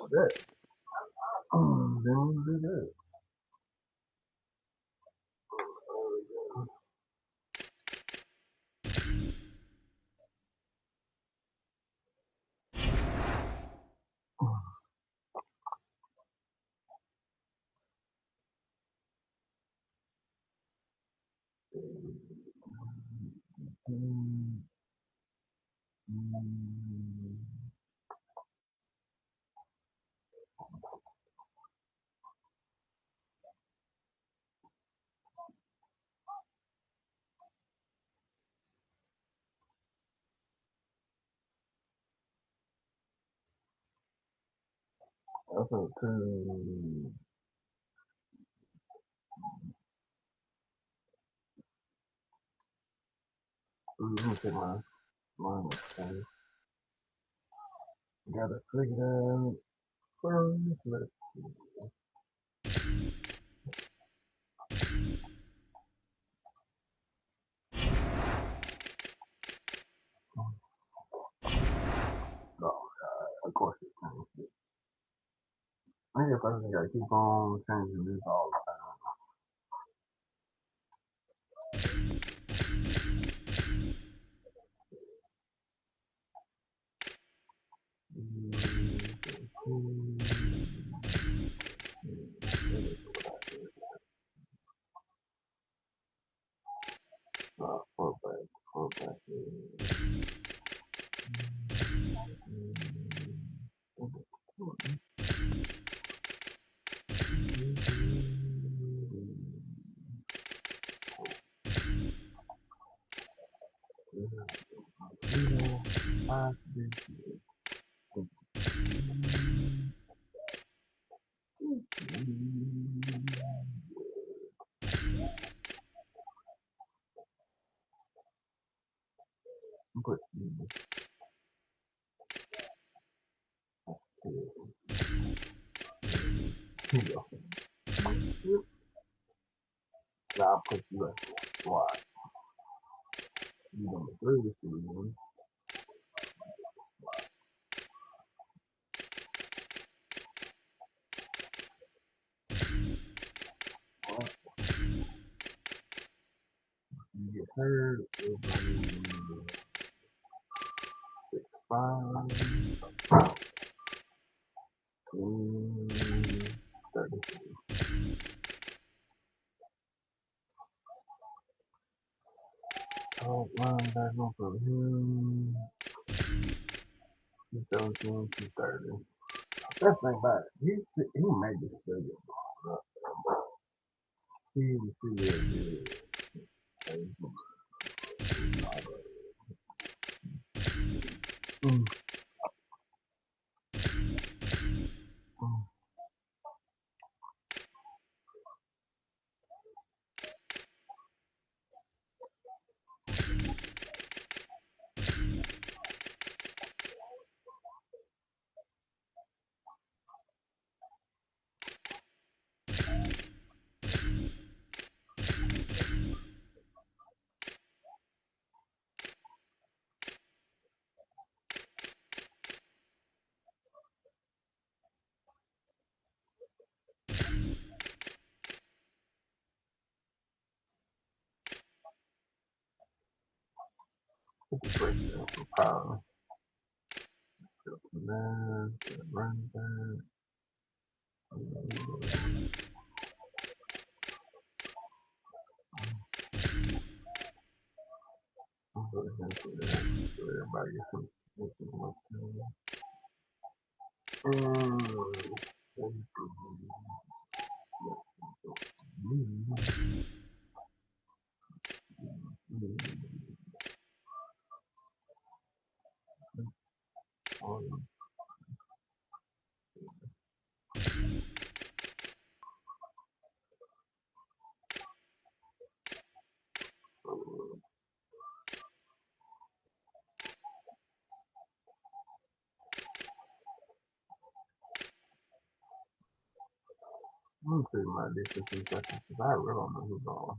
That. Then we do that. That's up to let me take my thing. Gotta figure it out first. Let's go. Of course it changed. I guess I just gotta keep on changing this all the time. Fullback. But here you go. I'll put you at wide. You number 3 receiver. You get hurt, it'll be 6'5", 32. Oh, linebacker for him. 217, 230. That's not bad. He made this study. He was too good. It's a great for power. Man, running back. Everybody gets some. Let me see my defense in seconds because I really don't know who's on.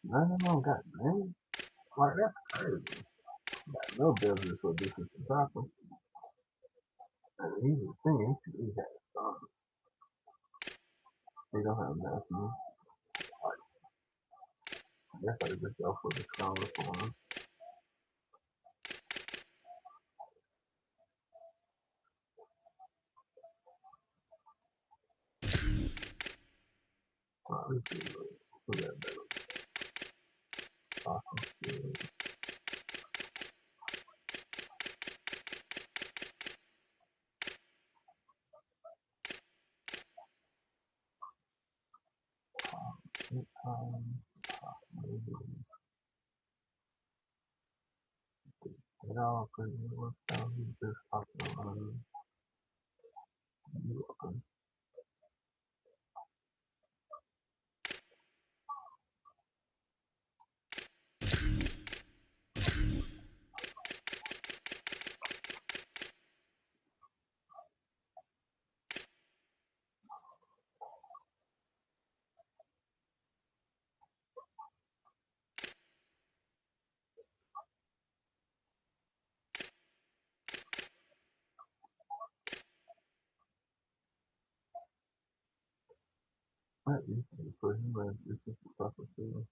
None of them got names. Like, that's crazy. Got no business for defensive tackle. And he's a singing too. He has they don't have Matthew. I guess I just go for the stronger form. Let's see who that better. Awesome. It all pretty much down. He's just talking on you. At least for him, it's just a tougher feeling.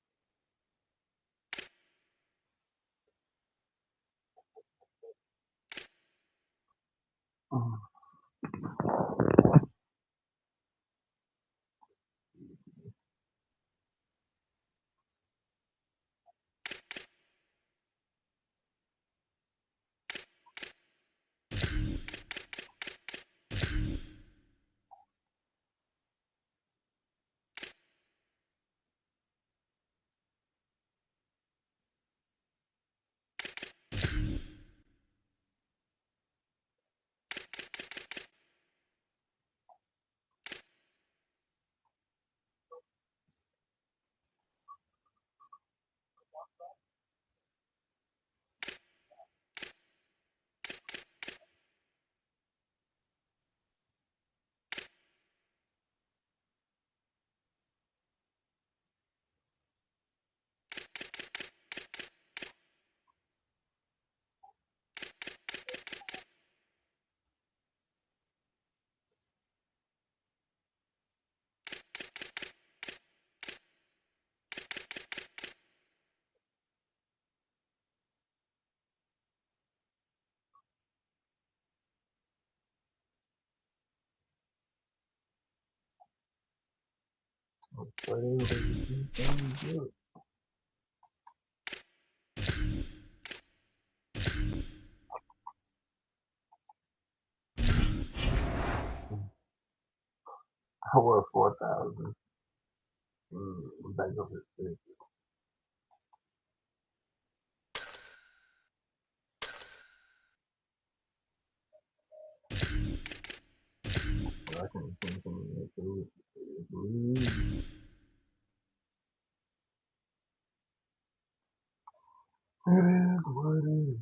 But it was good. I was 4,000. Back up at 6. But I can't think of it. It is what it is.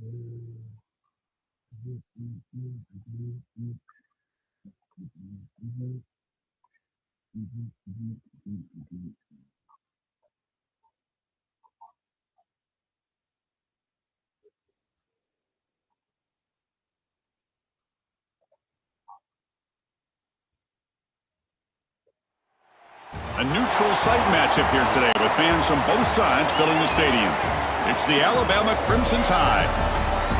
A neutral site matchup here today with fans from both sides filling the stadium. It's the Alabama Crimson Tide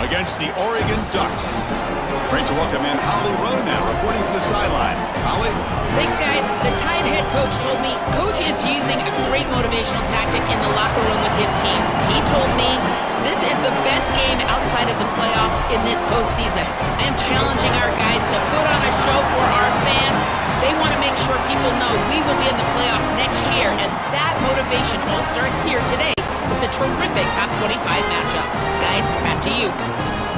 against the Oregon Ducks. Great to welcome in Holly Rowe now, reporting from the sidelines. Holly? Thanks, guys. The Tide head coach told me Coach is using a great motivational tactic in the locker room with his team. He told me this is the best game outside of the playoffs in this postseason. I am challenging our guys to put on a show for our fans. They want to make sure people know we will be in the playoff next year, and that motivation all starts here today with a terrific top 25 matchup. Guys, back to you.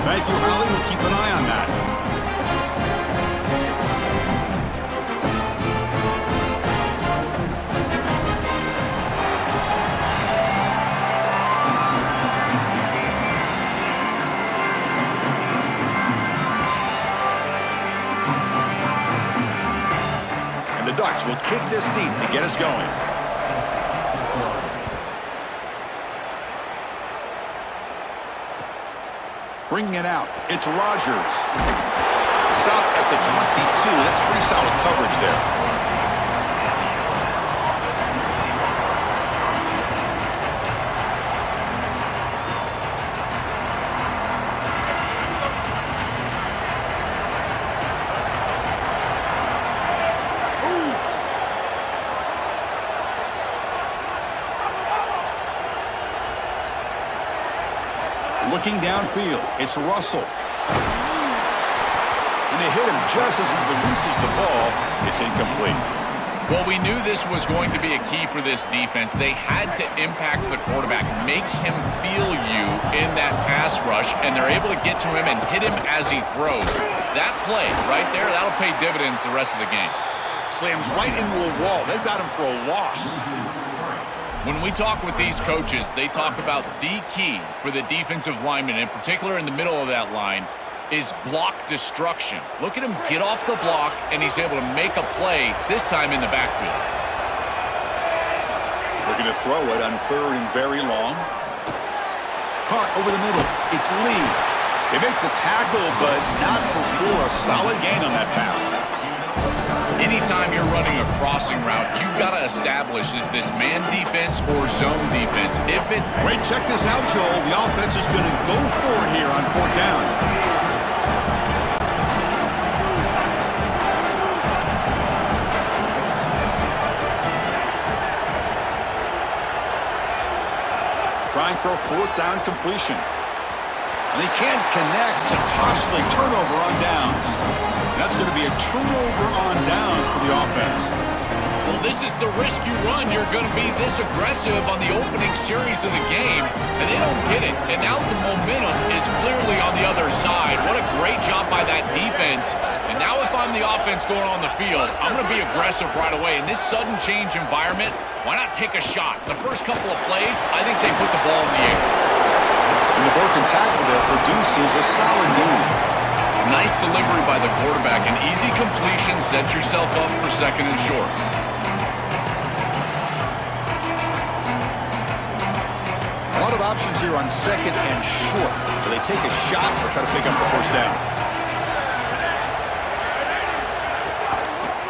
Thank you, Holly. We'll keep an eye on that. And the Ducks will kick this deep to get us going. Bringing it out, it's Rogers. stop at the 22. That's pretty solid coverage there. Looking downfield, it's Russell. And they hit him just as he releases the ball. It's incomplete. Well, we knew this was going to be a key for this defense. They had to impact the quarterback, make him feel you in that pass rush, and they're able to get to him and hit him as he throws. That play right there, that'll pay dividends the rest of the game. Slams right into a wall. They've got him for a loss. When we talk with these coaches, they talk about the key for the defensive lineman, in particular in the middle of that line, is block destruction. Look at him get off the block, and he's able to make a play, this time in the backfield. We're going to throw it on 3rd and very long. Caught over the middle. It's Lee. They make the tackle, but not before a solid gain on that pass. Anytime you're running a crossing route, you've got to establish, is this man defense or zone defense? Wait, check this out, Joel. The offense is going to go for it here on 4th down. Trying for a 4th down completion. And they can't connect. A costly turnover on downs. That's going to be a turnover on downs for the offense. Well, this is the risk you run. You're going to be this aggressive on the opening series of the game, and they don't get it. And now the momentum is clearly on the other side. What a great job by that defense. And now if I'm the offense going on the field, I'm going to be aggressive right away. In this sudden change environment, why not take a shot? The first couple of plays, I think they put the ball in the air. And the broken tackle there produces a solid gain. Nice delivery by the quarterback. An easy completion. Set yourself up for 2nd and short. A lot of options here on 2nd and short. Do they take a shot or try to pick up the 1st down?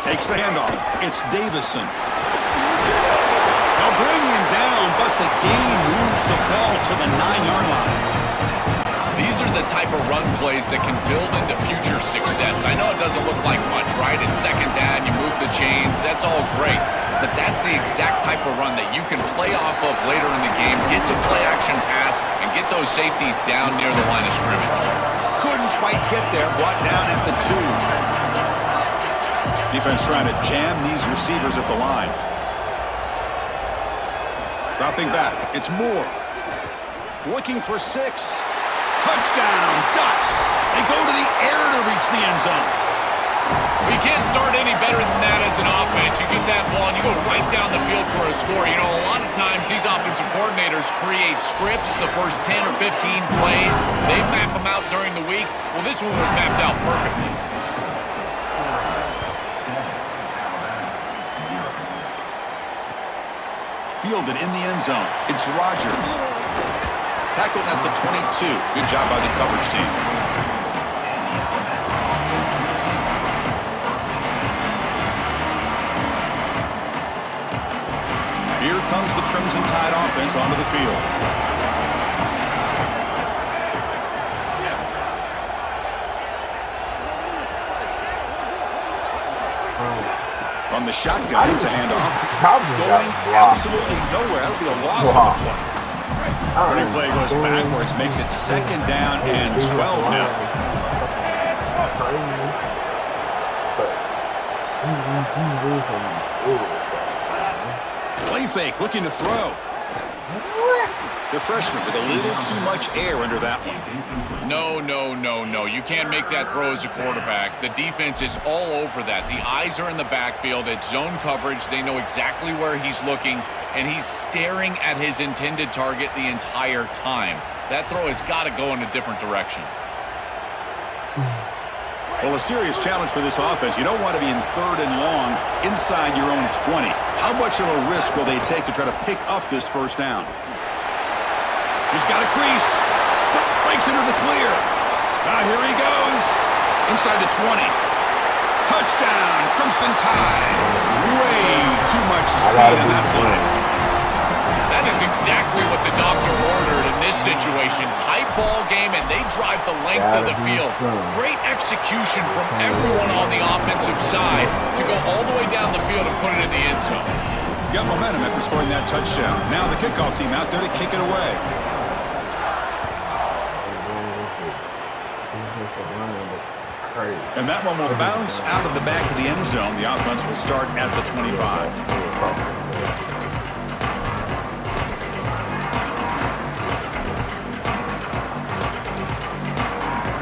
Takes the handoff. It's Davison. They'll bring him down, but the gain moves the ball to the 9-yard line. These are the type of run plays that can build into future success. I know it doesn't look like much, right? It's 2nd down, you move the chains, that's all great. But that's the exact type of run that you can play off of later in the game, get to play action pass, and get those safeties down near the line of scrimmage. Couldn't quite get there, brought down at the 2. Defense trying to jam these receivers at the line. Dropping back, it's Moore. Looking for 6. Touchdown, Ducks. They go to the air to reach the end zone. You can't start any better than that as an offense. You get that ball and you go right down the field for a score. You know, a lot of times these offensive coordinators create scripts, the first 10 or 15 plays. They map them out during the week. Well, this one was mapped out perfectly. Fielded in the end zone. It's Rodgers. Tackled at the 22. Good job by the coverage team. Here comes the Crimson Tide offense onto the field. From the shotgun, it's a handoff. Going absolutely nowhere. That'll be a loss on the play. Running play goes backwards, makes it 2nd down and 12 now. Play fake, looking to throw. The freshman with a little too much air under that one. No. You can't make that throw as a quarterback. The defense is all over that. The eyes are in the backfield. It's zone coverage. They know exactly where he's looking, and he's staring at his intended target the entire time. That throw has got to go in a different direction. Well, a serious challenge for this offense. You don't want to be in 3rd and long inside your own 20. How much of a risk will they take to try to pick up this 1st down? He's got a crease. Breaks into the clear. Now here he goes. inside the 20. Touchdown, Crimson Tide. Way too much speed in that play. That is exactly what the doctor ordered in this situation. Tight ball game, and they drive the length of the field. Great execution from everyone on the offensive side to go all the way down the field and put it in the end zone. Got momentum after scoring that touchdown. Now the kickoff team out there to kick it away. And that one will bounce out of the back of the end zone. The offense will start at the 25.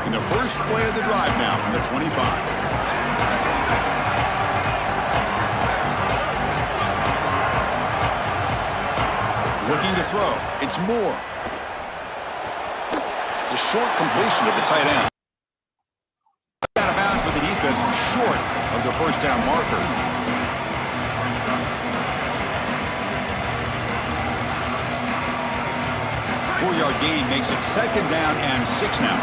In the first play of the drive now from the 25. Looking to throw. It's Moore. The short completion of the tight end. Out of bounds with the defense short of the first down marker. Four-yard gain makes it 2nd down and 6 now.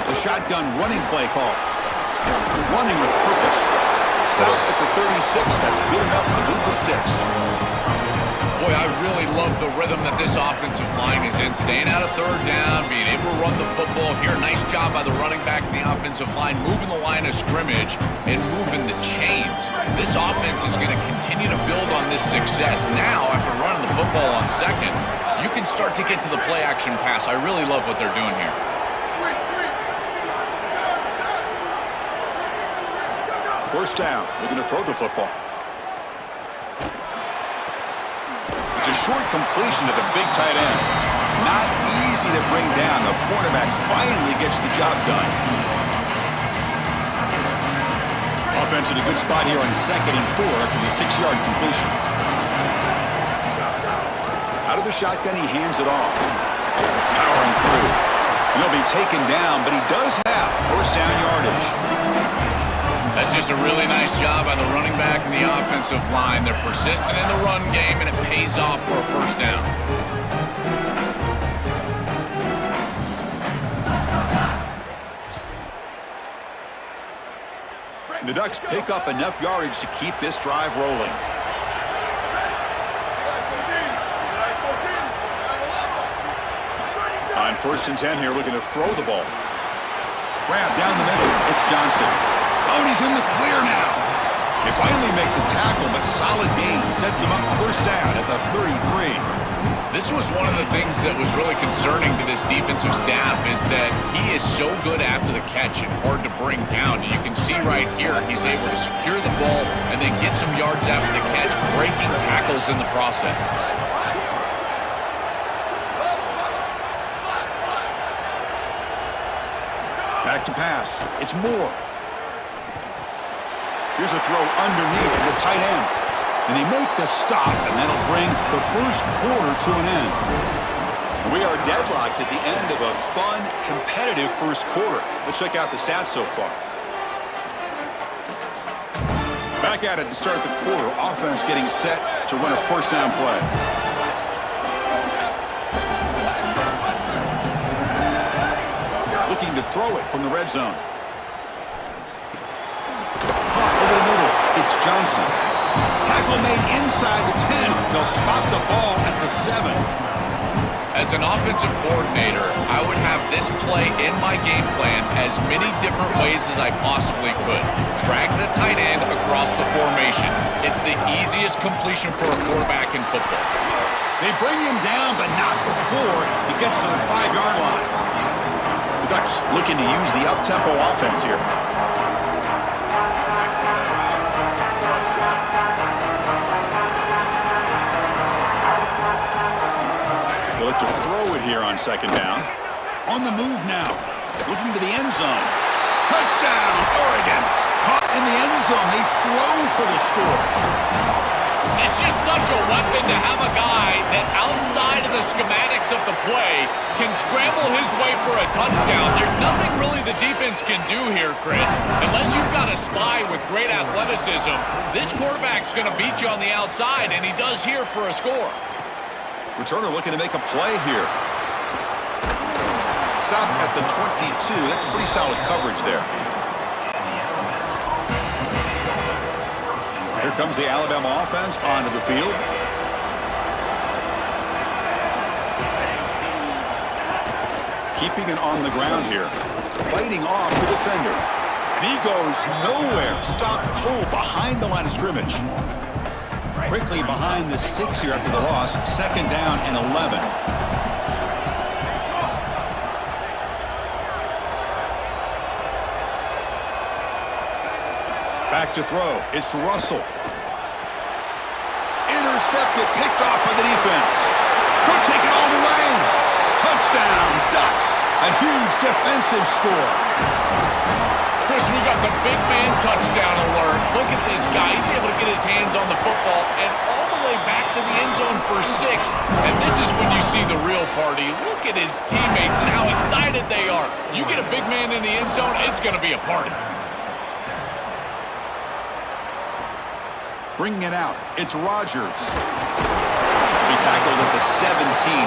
The shotgun running play call. Running with purpose. Stop at the 36. That's good enough to move the sticks. Boy, I really love the rhythm that this offensive line is in. Staying out of 3rd down, being able to run the football here. Nice job by the running back and the offensive line, moving the line of scrimmage and moving the chains. This offense is going to continue to build on this success. Now, after running the football on 2nd, you can start to get to the play-action pass. I really love what they're doing here. First down, looking to throw the football. It's a short completion to the big tight end. Not easy to bring down. The quarterback finally gets the job done. Offense in a good spot here on 2nd and 4 after the 6-yard completion. Out of the shotgun, he hands it off. Powering through. He'll be taken down, but he does have first down yardage. That's just a really nice job by the running back and the offensive line. They're persistent in the run game, and it pays off for a first down. And the Ducks pick up enough yardage to keep this drive rolling. On 1st and 10 here, looking to throw the ball. Grab down the middle. It's Johnson. Oh, and he's in the clear now. They finally make the tackle, but solid gain sets him up first down at the 33. This was one of the things that was really concerning to this defensive staff is that he is so good after the catch and hard to bring down. And you can see right here, he's able to secure the ball and then get some yards after the catch, breaking tackles in the process. Back to pass. It's Moore. Here's a throw underneath the tight end. And they make the stop, and that'll bring the first quarter to an end. We are deadlocked at the end of a fun, competitive first quarter. Let's check out the stats so far. Back at it to start the quarter. Offense getting set to run a first down play. Looking to throw it from the red zone. Over the middle, it's Johnson. Tackle made inside the 10. They'll spot the ball at the 7. As an offensive coordinator, I would have this play in my game plan as many different ways as I possibly could. Drag the tight end across the formation. It's the easiest completion for a quarterback in football. They bring him down, but not before he gets to the 5-yard line. The Ducks looking to use the up-tempo offense here. They look to throw it here on 2nd down. On the move now. Looking to the end zone. Touchdown, Oregon. Caught in the end zone. They throw for the score. It's just such a weapon to have a guy that outside of the schematics of the play can scramble his way for a touchdown. There's nothing really the defense can do here, Chris. Unless you've got a spy with great athleticism, this quarterback's going to beat you on the outside, and he does here for a score. Returner looking to make a play here. Stop at the 22. That's pretty solid coverage there. Here comes the Alabama offense onto the field. Keeping it on the ground here. Fighting off the defender. And he goes nowhere. Stopped cold behind the line of scrimmage. Quickly behind the sticks here after the loss. 2nd down and 11. Back to throw. It's Russell. Intercepted. Picked off by the defense. Could take it all the way. Touchdown, Ducks. A huge defensive score. Chris, we got the big man touchdown alert. Look at this guy. He's able to get his hands on the football and all the way back to the end zone for 6. And this is when you see the real party. Look at his teammates and how excited they are. You get a big man in the end zone, it's going to be a party. Bringing it out. It's Rodgers. He tackled at the 17.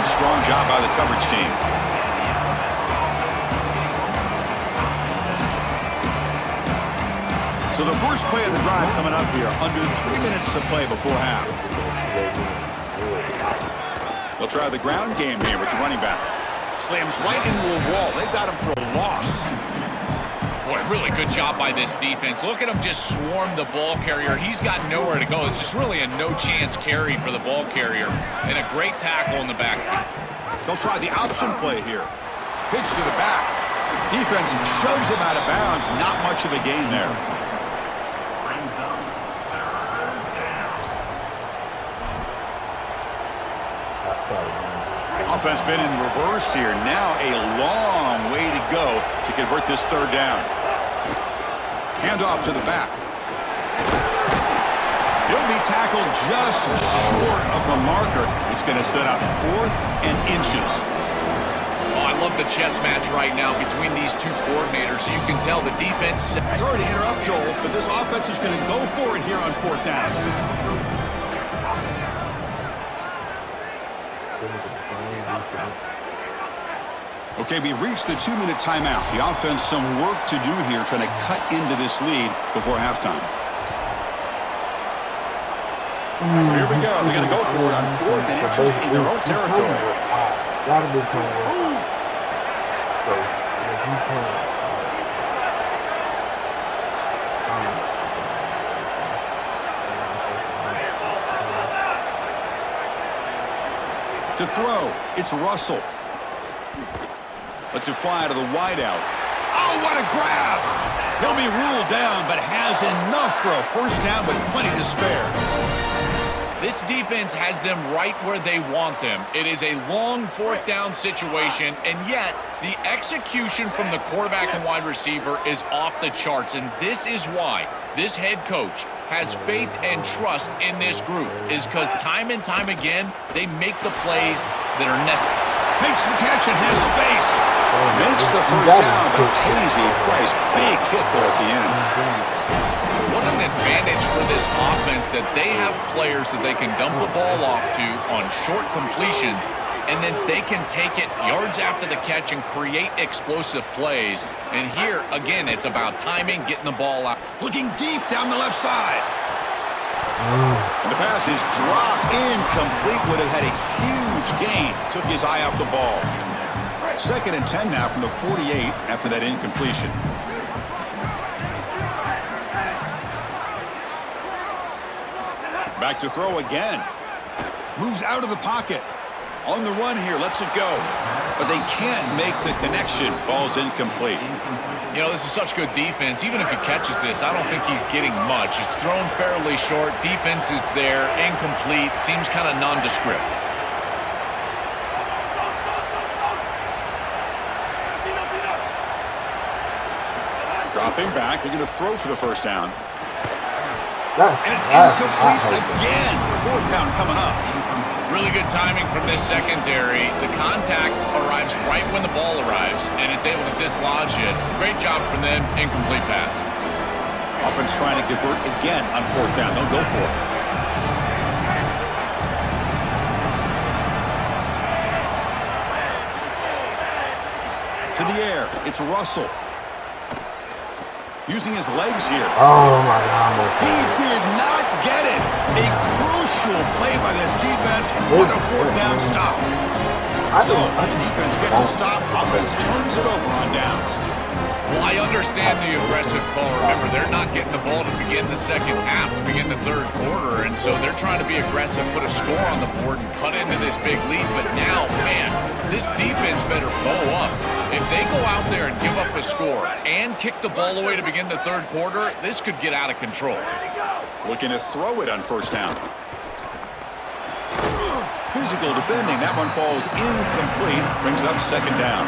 Strong job by the coverage team. So the first play of the drive coming up here. Under 3 minutes to play before half. They'll try the ground game here with the running back. Slams right into a wall. They've got him for a loss. Boy, really good job by this defense. Look at him just swarm the ball carrier. He's got nowhere to go. It's just really a no-chance carry for the ball carrier. And a great tackle in the backfield. They'll try the option play here. Pitch to the back. Defense shoves him out of bounds. Not much of a gain there. Offense been in reverse here. Now a long way to go to convert this 3rd down. Handoff to the back. He'll be tackled just short of the marker. It's going to set up 4th and inches. Oh, I love the chess match right now between these two coordinators. You can tell the defense. Sorry to interrupt, Joel, but this offense is going to go for it here on 4th down. Okay, we reached the 2-minute timeout. The offense some work to do here trying to cut into this lead before halftime. So here we go. They're going to go for it on 4th and inches in their own territory. To throw, it's Russell. Lets it fly to the wideout. Oh, what a grab! He'll be ruled down, but has enough for a 1st down with plenty to spare. This defense has them right where they want them. It is a long 4th down situation, and yet the execution from the quarterback and wide receiver is off the charts, and this is why this head coach has faith and trust in this group, is because time and time again, they make the plays that are necessary. Makes the catch and has space. Makes the 1st down, but pays a price. Big hit there at the end. What an advantage for this offense that they have players that they can dump the ball off to on short completions, and then they can take it yards after the catch and create explosive plays. And here, again, it's about timing, getting the ball out. Looking deep down the left side. And the pass is dropped incomplete. Would have had a huge gain. Took his eye off the ball. 2nd and 10 now from the 48 after that incompletion. Back to throw again. Moves out of the pocket. On the run here, lets it go. But they can't make the connection. Ball's incomplete. You know, this is such good defense. Even if he catches this, I don't think he's getting much. It's thrown fairly short. Defense is there. Incomplete. Seems kind of nondescript. Dropping back. They're going to throw for the 1st down. And it's incomplete again. 4th down coming up. Really good timing from this secondary. The contact arrives right when the ball arrives, and it's able to dislodge it. Great job from them. Incomplete pass. Offense trying to convert again on 4th down. They'll go for it. To the air, it's Russell. Using his legs here. Oh, my God. He did not get it. A crucial play by this defense. What a fourth down stop. So, the defense gets a stop. Offense turns it over on downs. Well, I understand the aggressive call. Remember, they're not getting the ball to begin the second half, to begin the third quarter, and so they're trying to be aggressive, put a score on the board, and cut into this big lead. But now, man, this defense better bow up. If they go out there and give up a score and kick the ball away to begin the third quarter, this could get out of control. Looking to throw it on first down. Physical defending. That one falls incomplete. Brings up second down.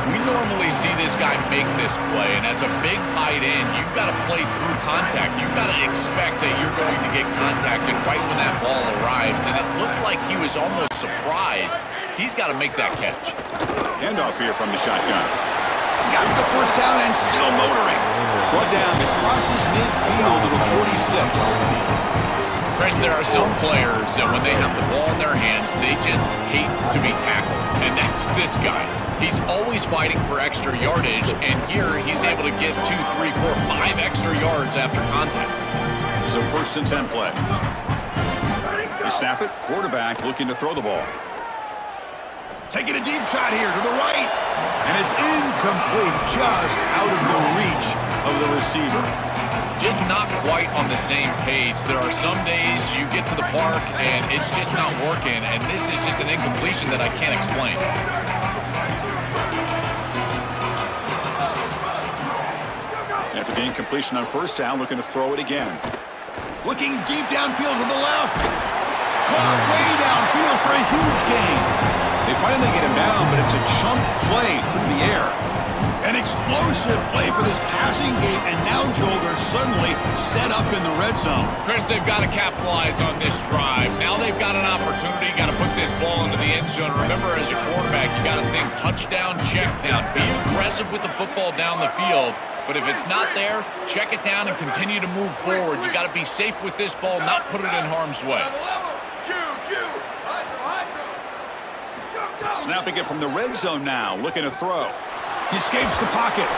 We normally see this guy make this play, and as a big tight end, you've got to play through contact. You've got to expect that you're going to get contacted right when that ball arrives, and it looked like he was almost surprised. He's got to make that catch. Handoff here from the shotgun. He's got the first down and still motoring. Brought down, it crosses midfield to the 46. Chris, there are some players that when they have the ball in their hands, they just hate to be tackled, and that's this guy. He's always fighting for extra yardage, and here he's able to get 2, 3, 4, 5 extra yards after contact. There's a 1st and 10 play. They snap it. Quarterback looking to throw the ball. Taking a deep shot here to the right. And it's incomplete, just out of the reach of the receiver. Just not quite on the same page. There are some days you get to the park and it's just not working, and this is just an incompletion that I can't explain. After the incompletion on first down, looking to throw it again. Looking deep downfield to the left. Caught way downfield for a huge gain. They finally get him down, but it's a chunk play through the air. An explosive play for this passing game, and now, Joel, they're suddenly set up in the red zone. Chris, they've got to capitalize on this drive. Now they've got an opportunity, got to put this ball into the end zone. Remember, as a quarterback, you got to think touchdown, check down. Be aggressive with the football down the field. But if it's not there, check it down and continue to move forward. You got to be safe with this ball, not put it in harm's way. Snapping it from the red zone now, looking to throw. He escapes the pocket.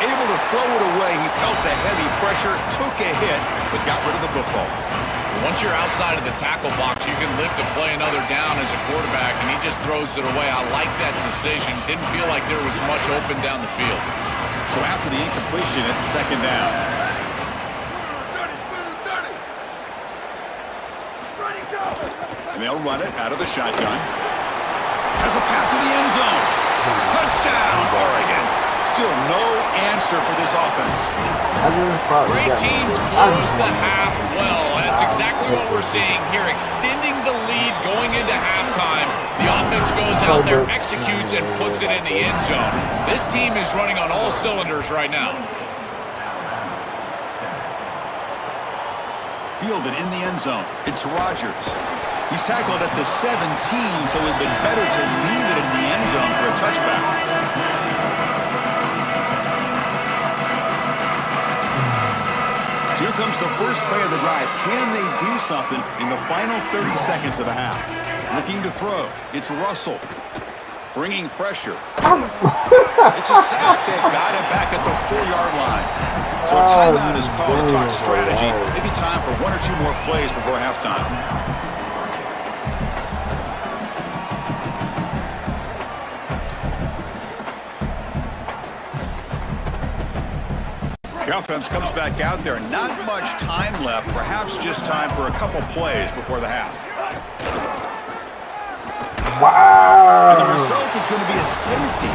Able to throw it away. He felt the heavy pressure, took a hit, but got rid of the football. Once you're outside of the tackle box, you can live to play another down as a quarterback, and he just throws it away. I like that decision. Didn't feel like there was much open down the field. So after the incompletion, it's second down. And they'll run it out of the shotgun. Has a path to the end zone. Touchdown, Oregon. Still no answer for this offense. Great teams close the half well, and it's exactly what we're seeing here, extending the lead going into halftime. The offense goes out there, executes, and puts it in the end zone. This team is running on all cylinders right now. Fielded in the end zone. It's Rodgers. He's tackled at the 17, so it would have been better to leave it in the end zone for a touchback. So here comes the first play of the drive. Can they do something in the final 30 seconds of the half? Looking to throw. It's Russell. Bringing pressure. It's a sack. They've got it back at the 4-yard line. So a timeout is called to talk strategy. Maybe time for 1 or 2 more plays before halftime. The offense comes back out there. Not much time left. Perhaps just time for a couple plays before the half. Wow. And the result is going to be a safety.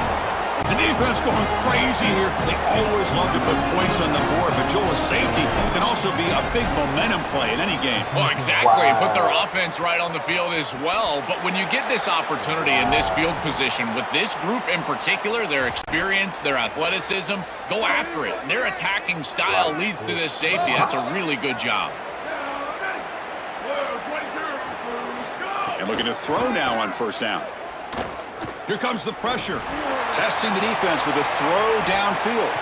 The defense going crazy here. They always love to put points on the board, but Joel, a safety can also be a big momentum play in any game. Well, exactly. Wow. Put their offense right on the field as well. But when you get this opportunity in this field position, with this group in particular, their experience, their athleticism, go after it. Their attacking style leads to this safety. That's a really good job. And looking to throw now on first down. Here comes the pressure. Testing the defense with a throw downfield.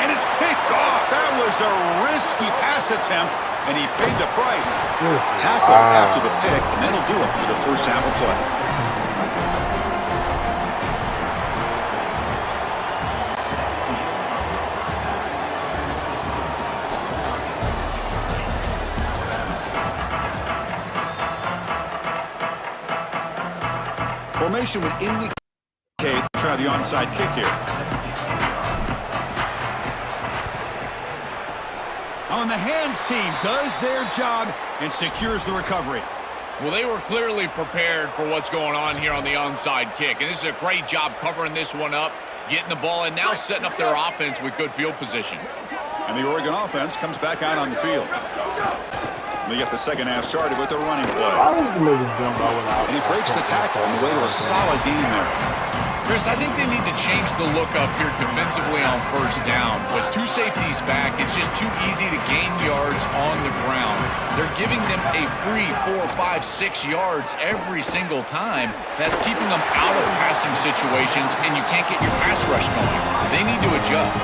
And it's picked off. That was a risky pass attempt, and he paid the price. Tackle after the pick, and that'll do it for the first half of play. formation would indicate try the onside kick here. On the hands team does their job and secures the recovery. Well, they were clearly prepared for what's going on here on the onside kick. And this is a great job covering this one up, getting the ball, and now setting up their offense with good field position. And the Oregon offense comes back out on the field. They get the second half started with a running play. And he breaks the tackle on the way to a solid gain there. Chris, I think they need to change the look up here defensively on first down. With two safeties back, it's just too easy to gain yards on the ground. They're giving them a free 4, 5, 6 yards every single time. That's keeping them out of passing situations, and you can't get your pass rush going. They need to adjust.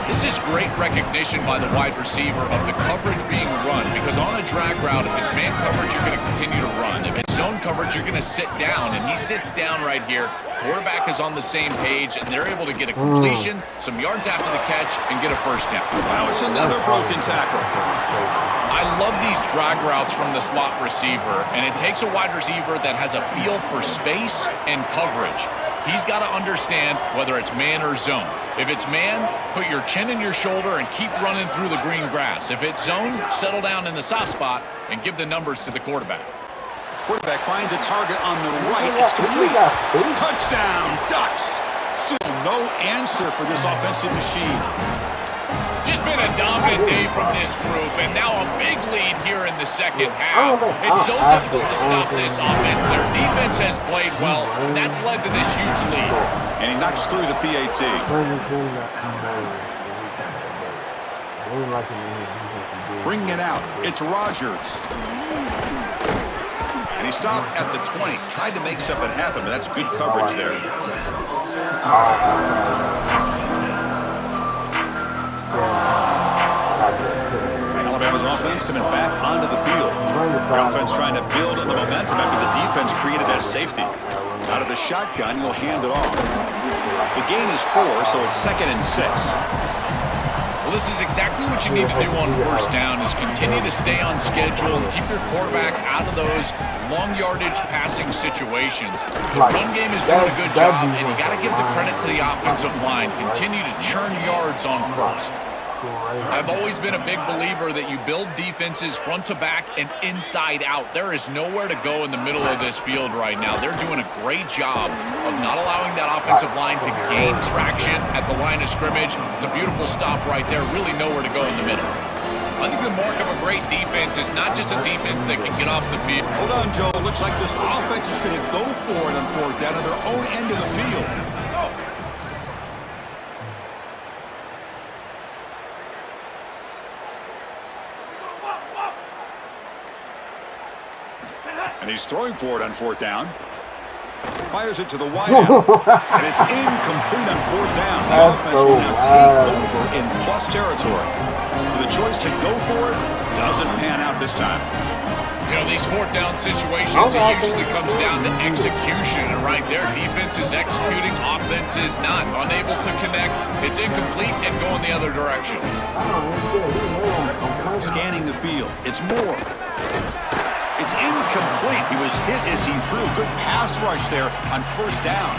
This is great recognition by the wide receiver of the coverage being run, because on a drag route, if it's man coverage, you're going to continue to run. If it's zone coverage, you're going to sit down, and he sits down right here. Quarterback is on the same page, and they're able to get a completion, some yards after the catch, and get a first down. Now it's another broken tackle. I love these drag routes from the slot receiver, and it takes a wide receiver that has a feel for space and coverage. He's got to understand whether it's man or zone. If it's man, put your chin in your shoulder and keep running through the green grass. If it's zone, settle down in the soft spot and give the numbers to the quarterback. Quarterback finds a target on the right. It's complete. Touchdown, Ducks. Still no answer for this offensive machine. Just been a dominant day from this group, and now a big lead here in the second half. It's so difficult to stop this offense. Their defense has played well, and that's led to this huge lead. And he knocks through the PAT. Bringing it out. It's Rogers. And he stopped at the 20. Tried to make something happen, but that's good coverage there. Alabama's offense coming back onto the field. The offense trying to build on the momentum after the defense created that safety. Out of the shotgun, he'll hand it off. The gain is 4, so it's 2nd and 6. Well, this is exactly what you need to do on first down, is continue to stay on schedule and keep your quarterback out of those long yardage passing situations. The run game is doing a good job, and you got to give the credit to the offensive line. Continue to churn yards on first. I've always been a big believer that you build defenses front to back and inside out. There is nowhere to go in the middle of this field right now. They're doing a great job of not allowing that offensive line to gain traction at the line of scrimmage. It's a beautiful stop right there. Really nowhere to go in the middle. I think the mark of a great defense is not just a defense that can get off the field. Hold on, Joe. Looks like this offense is going to go for it on fourth down at their own end of the field. And he's throwing for it on fourth down. Fires it to the wideout. And it's incomplete on fourth down. The offense will now take over in plus territory. So the choice to go for it doesn't pan out this time. You know, these fourth down situations, it usually comes down to execution. And right there, defense is executing, offense is not. Unable to connect, it's incomplete and going the other direction. Scanning the field. It's Moore. It's incomplete. He was hit as he threw. Good pass rush there on first down.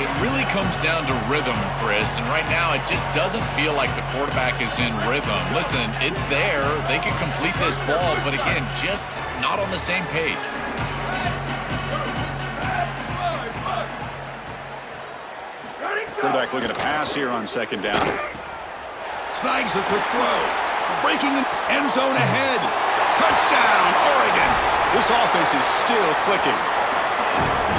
It really comes down to rhythm, Chris, and right now it just doesn't feel like the quarterback is in rhythm. Listen, it's there. They can complete this ball, but again, just not on the same page. Quarterback looking to pass here on second down. Snags the quick throw. Breaking an end zone ahead. Touchdown, Oregon. This offense is still clicking.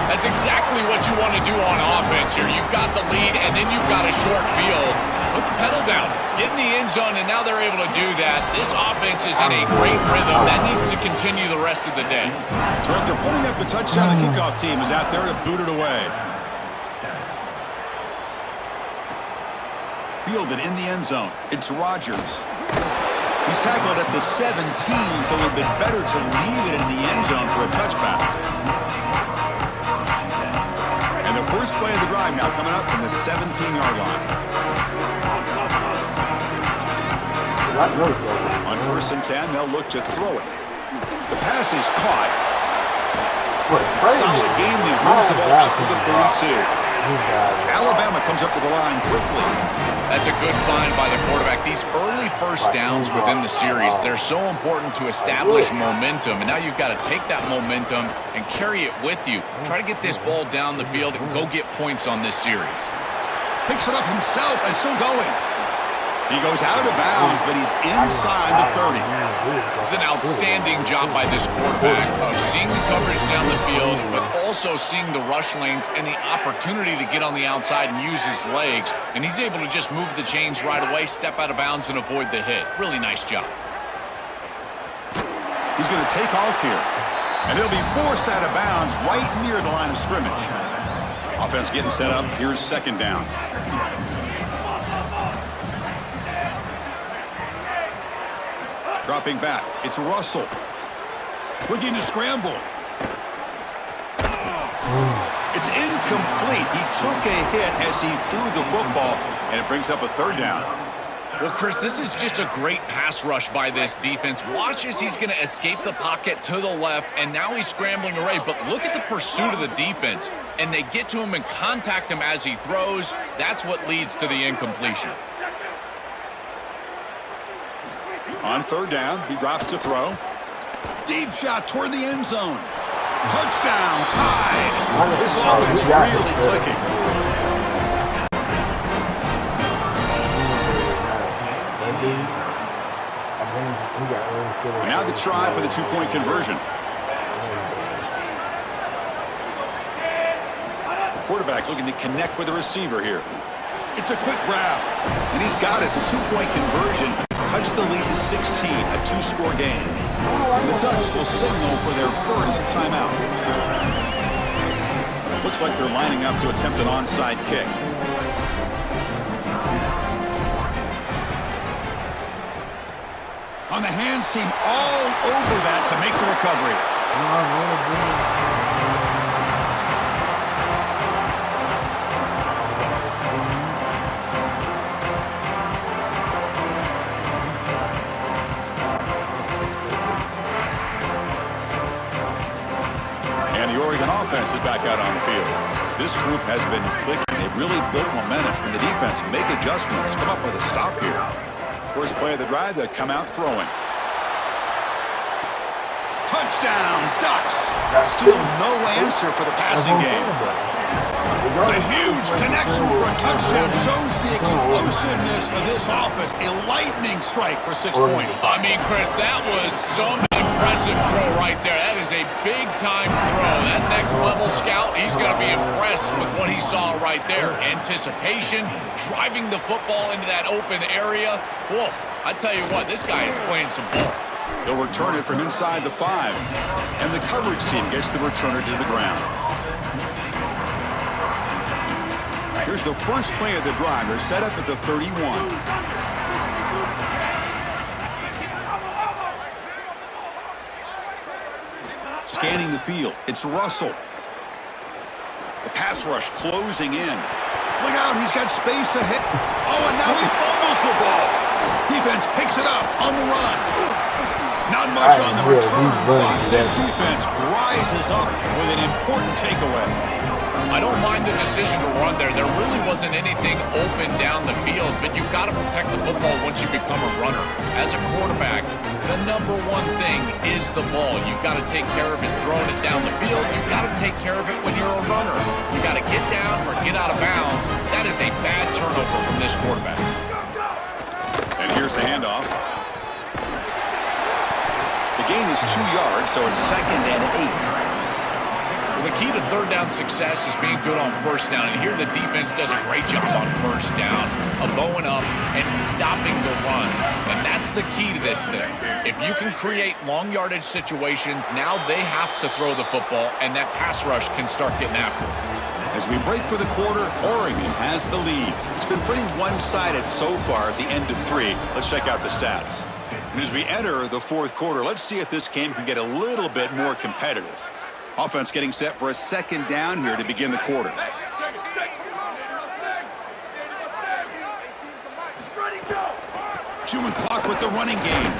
That's exactly what you want to do on offense here. You've got the lead, and then you've got a short field. Put the pedal down. Get in the end zone, and now they're able to do that. This offense is in a great rhythm. That needs to continue the rest of the day. So after putting up a touchdown, the kickoff team is out there to boot it away. Fielded in the end zone. It's Rogers. He's tackled at the 17, so it would have been better to leave it in the end zone for a touchback. And the first play of the drive now coming up from the 17-yard line. On 1st and 10, they'll look to throw it. The pass is caught. Solid game there. Moves the ball out to the 32. Alabama comes up with the line quickly. That's a good find by the quarterback. These early first downs within the series, they're so important to establish momentum. And now you've got to take that momentum and carry it with you. Try to get this ball down the field and go get points on this series. Picks it up himself and still going. He goes out of bounds, but he's inside the 30. It's an outstanding job by this quarterback of seeing the coverage down the field, but also seeing the rush lanes and the opportunity to get on the outside and use his legs. And he's able to just move the chains right away, step out of bounds, and avoid the hit. Really nice job. He's going to take off here. And he'll be forced out of bounds right near the line of scrimmage. Offense getting set up. Here's second down. Dropping back, it's Russell. Looking to scramble. It's incomplete. He took a hit as he threw the football, and it brings up a third down. Well, Chris, this is just a great pass rush by this defense. Watch as he's going to escape the pocket to the left, and now he's scrambling away. But look at the pursuit of the defense, and they get to him and contact him as he throws. That's what leads to the incompletion. On third down, he drops to throw. Deep shot toward the end zone. Touchdown, tied. This offense really clicking. And now the try for the two-point conversion. The quarterback looking to connect with the receiver here. It's a quick grab, and he's got it. The two-point conversion cuts the lead to 16, a two-score game. The Ducks will signal for their first timeout. Looks like they're lining up to attempt an onside kick. On the hands team all over that to make the recovery. Offense is back out on the field. This group has been clicking. They've really built momentum, and the defense make adjustments. Come up with a stop here. First play of the drive, they come out throwing. Touchdown, Ducks. Still no answer for the passing game. A huge connection for a touchdown shows the explosiveness of this offense. A lightning strike for 6 points. I mean, Chris, that was some impressive throw right there. That is a big-time throw. That next-level scout, he's going to be impressed with what he saw right there. Anticipation, driving the football into that open area. Whoa, I tell you what, this guy is playing some ball. They'll return it from inside the 5. And the coverage team gets the returner to the ground. Here's the first play of the drive. They're set up at the 31. Scanning the field, it's Russell. The pass rush closing in. Look out, he's got space ahead. Oh, and now he fumbles the ball. Defense picks it up on the run. Not much on the return, but this defense rises up with an important takeaway. I don't mind the decision to run there. There really wasn't anything open down the field, but you've got to protect the football once you become a runner. As a quarterback, the number one thing is the ball. You've got to take care of it throwing it down the field. You've got to take care of it when you're a runner. You've got to get down or get out of bounds. That is a bad turnover from this quarterback. And here's the handoff. The gain is 2 yards, so it's 2nd and 8. Well, the key to third down success is being good on first down, and here the defense does a great job on first down of bowing up and stopping the run, and that's the key to this thing. If you can create long yardage situations, now they have to throw the football, and that pass rush can start getting after it. As we break for the quarter, Oregon has the lead. It's been pretty one-sided so far at the end of 3. Let's check out the stats. And as we enter the fourth quarter, let's see if this game can get a little bit more competitive. Offense getting set for a second down here to begin the quarter. Chewing clock with the running game.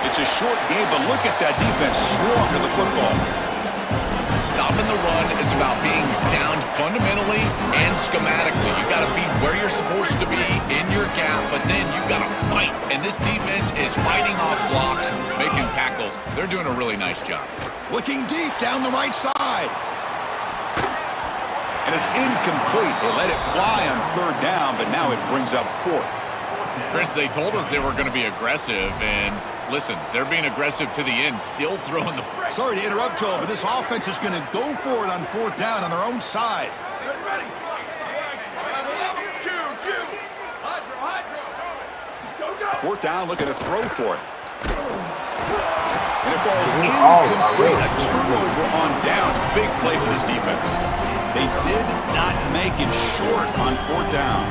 It's a short game, but look at that defense swarm to the football. Stopping the run is about being sound fundamentally and schematically. You got to be where you're supposed to be in your gap, but then you got to fight. And this defense is fighting off blocks, making tackles. They're doing a really nice job. Looking deep down the right side. And it's incomplete. They let it fly on third down, but now it brings up fourth. Chris, they told us they were going to be aggressive, and listen, they're being aggressive to the end, still throwing the... Sorry to interrupt, Joe, but this offense is going to go for it on fourth down on their own side. Fourth down, looking to throw for it. And it falls incomplete. A turnover on downs. Big play for this defense. They did not make it short on fourth down.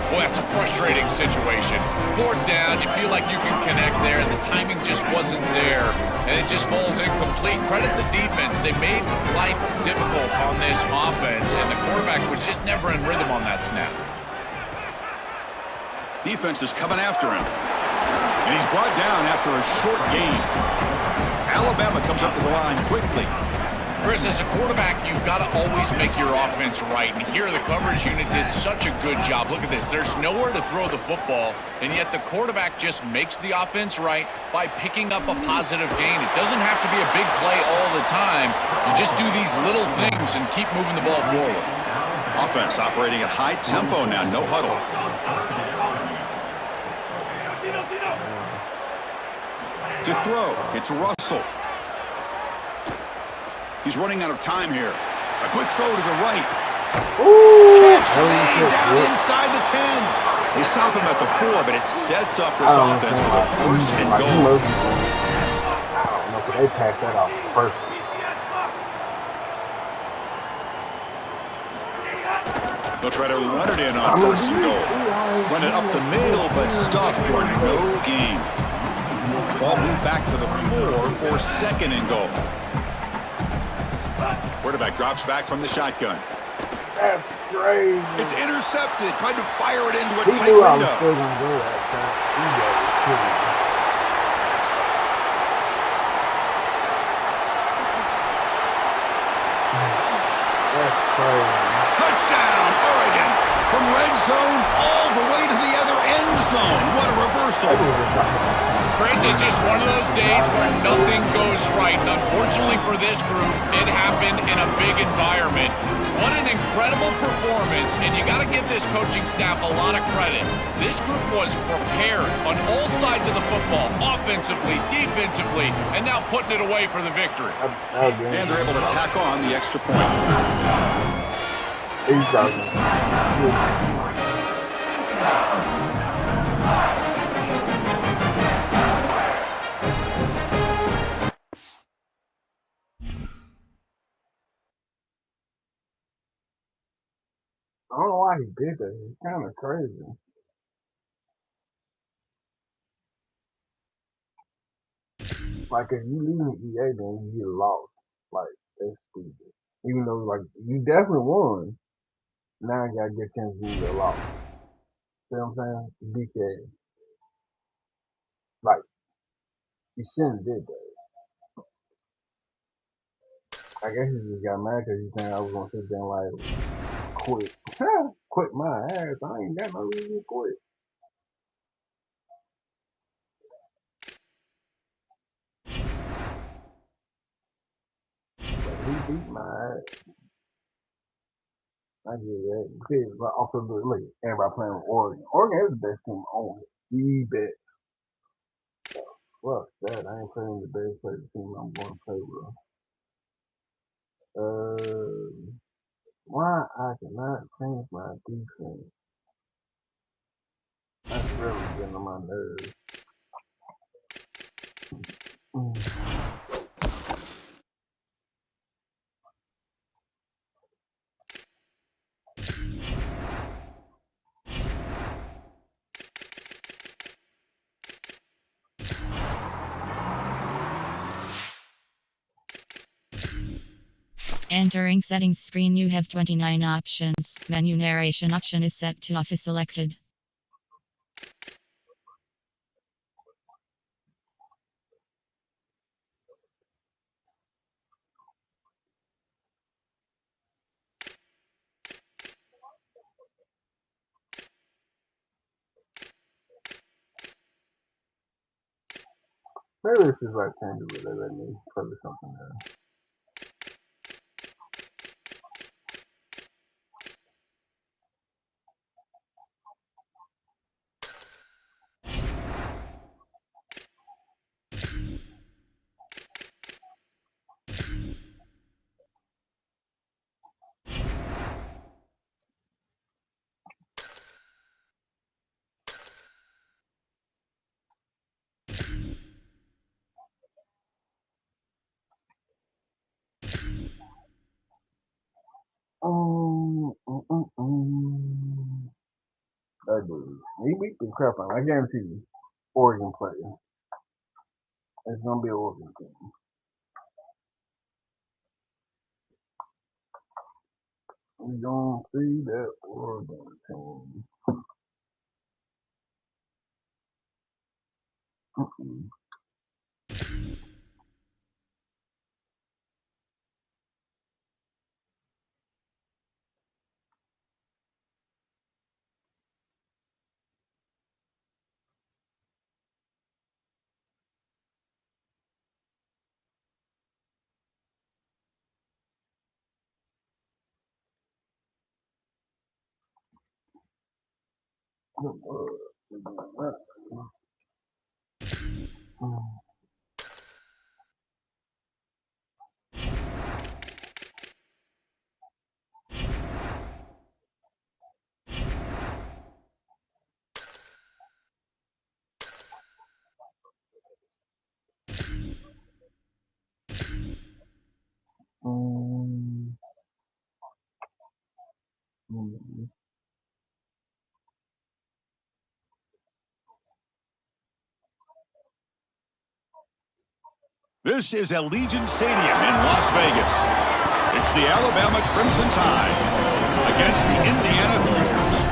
Well, that's a frustrating situation. Fourth down, you feel like you can connect there, and the timing just wasn't there, and it just falls incomplete. Credit the defense. They made life difficult on this offense, and the quarterback was just never in rhythm on that snap. Defense is coming after him. And he's brought down after a short gain. Alabama comes up to the line quickly. Chris, as a quarterback, you've got to always make your offense right. And here the coverage unit did such a good job. Look at this. There's nowhere to throw the football, and yet the quarterback just makes the offense right by picking up a positive gain. It doesn't have to be a big play all the time. You just do these little things and keep moving the ball forward. Offense operating at high tempo now. No huddle. To throw, it's Russell. He's running out of time here. A quick throw to the right. Catch made down inside the 10. They stop him at the 4, but it sets up this offense with a first and goal. They packed that off first. They'll try to run it in on first and goal. Run it up the middle, but stuck for no gain. Ball moved back to the 4 for second and goal. Quarterback drops back from the shotgun. That's crazy. It's intercepted. Tried to fire it into a He tight knew I was window. still going to do that. He got it too. That's crazy. Touchdown, Oregon. From red zone all the way to the other end zone. What a reversal. Chris, it's just one of those days where nothing goes right. And unfortunately for this group, it happened in a big environment. What an incredible performance, and you got to give this coaching staff a lot of credit. This group was prepared on all sides of the football, offensively, defensively, and now putting it away for the victory. And they're able to tack on the extra point. I don't know why he did that. It's kind of crazy. Like, if you leave an EA, then you get lost. Like, that's stupid. Even though, like, you definitely won. Now you gotta get a chance to get a loss. See what I'm saying? BK. Like, you shouldn't have did that. I guess he just got mad because he think I was gonna sit there and, like, quit. Quit my ass. I ain't got no reason to quit. But he beat my ass. I get that. Because also, look, everybody playing with Oregon. Oregon is the best team on it. The best. Fuck that. I ain't playing the best player team I'm going to play with. Why I cannot change my defense? That's really getting on my nerves. Entering settings screen, you have 29 options. Menu narration option is set to off is selected. Maybe it's just like change it, they let me play something else. That dude, he beat the crap out. I guarantee you, Oregon player. It's gonna be an Oregon team. We gonna see that Oregon team. Mm-mm. This is Allegiant Stadium in Las Vegas. It's the Alabama Crimson Tide against the Indiana Hoosiers.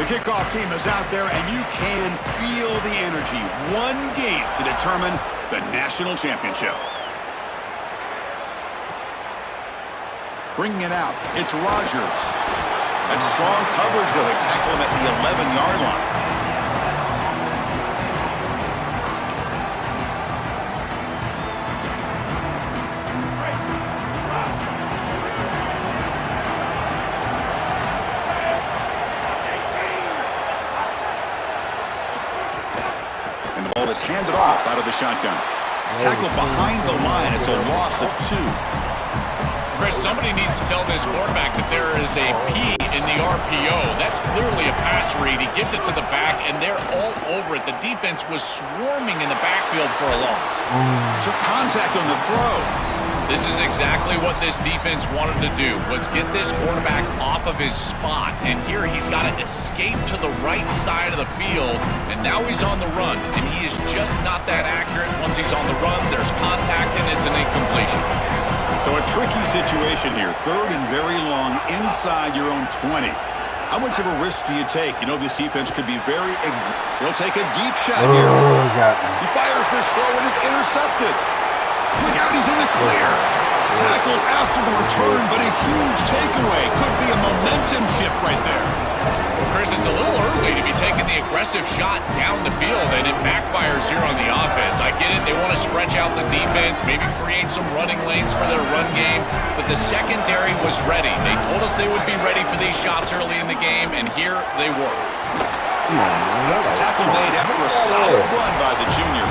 Kickoff team is out there, and you can feel the energy. One game to determine the national championship. Bringing it out, it's Rogers. That's strong coverage, though. They tackle him at the 11-yard line. Is handed off out of the shotgun. Tackled behind the line. It's a loss of 2. Chris, somebody needs to tell this quarterback that there is a P in the RPO. That's clearly a pass read. He gets it to the back, and they're all over it. The defense was swarming in the backfield for a loss. Took contact on the throw. This is exactly what this defense wanted to do, was get this quarterback off of his spot. And here he's got to escape to the right side of the field, and now he's on the run. And he is just not that accurate. Once he's on the run, there's contact, and it's an incompletion. So a tricky situation here. 3rd and very long inside your own 20. How much of a risk do you take? You know, this defense could be very... He'll take a deep shot here. He fires this throw, and it's intercepted. Look out, he's in the clear. Tackled after the return, but a huge takeaway. Could be a momentum shift right there. Chris, it's a little early to be taking the aggressive shot down the field, and it backfires here on the offense. I get it. They want to stretch out the defense, maybe create some running lanes for their run game, but the secondary was ready. They told us they would be ready for these shots early in the game, and here they were. Tackle made after a solid run by the junior.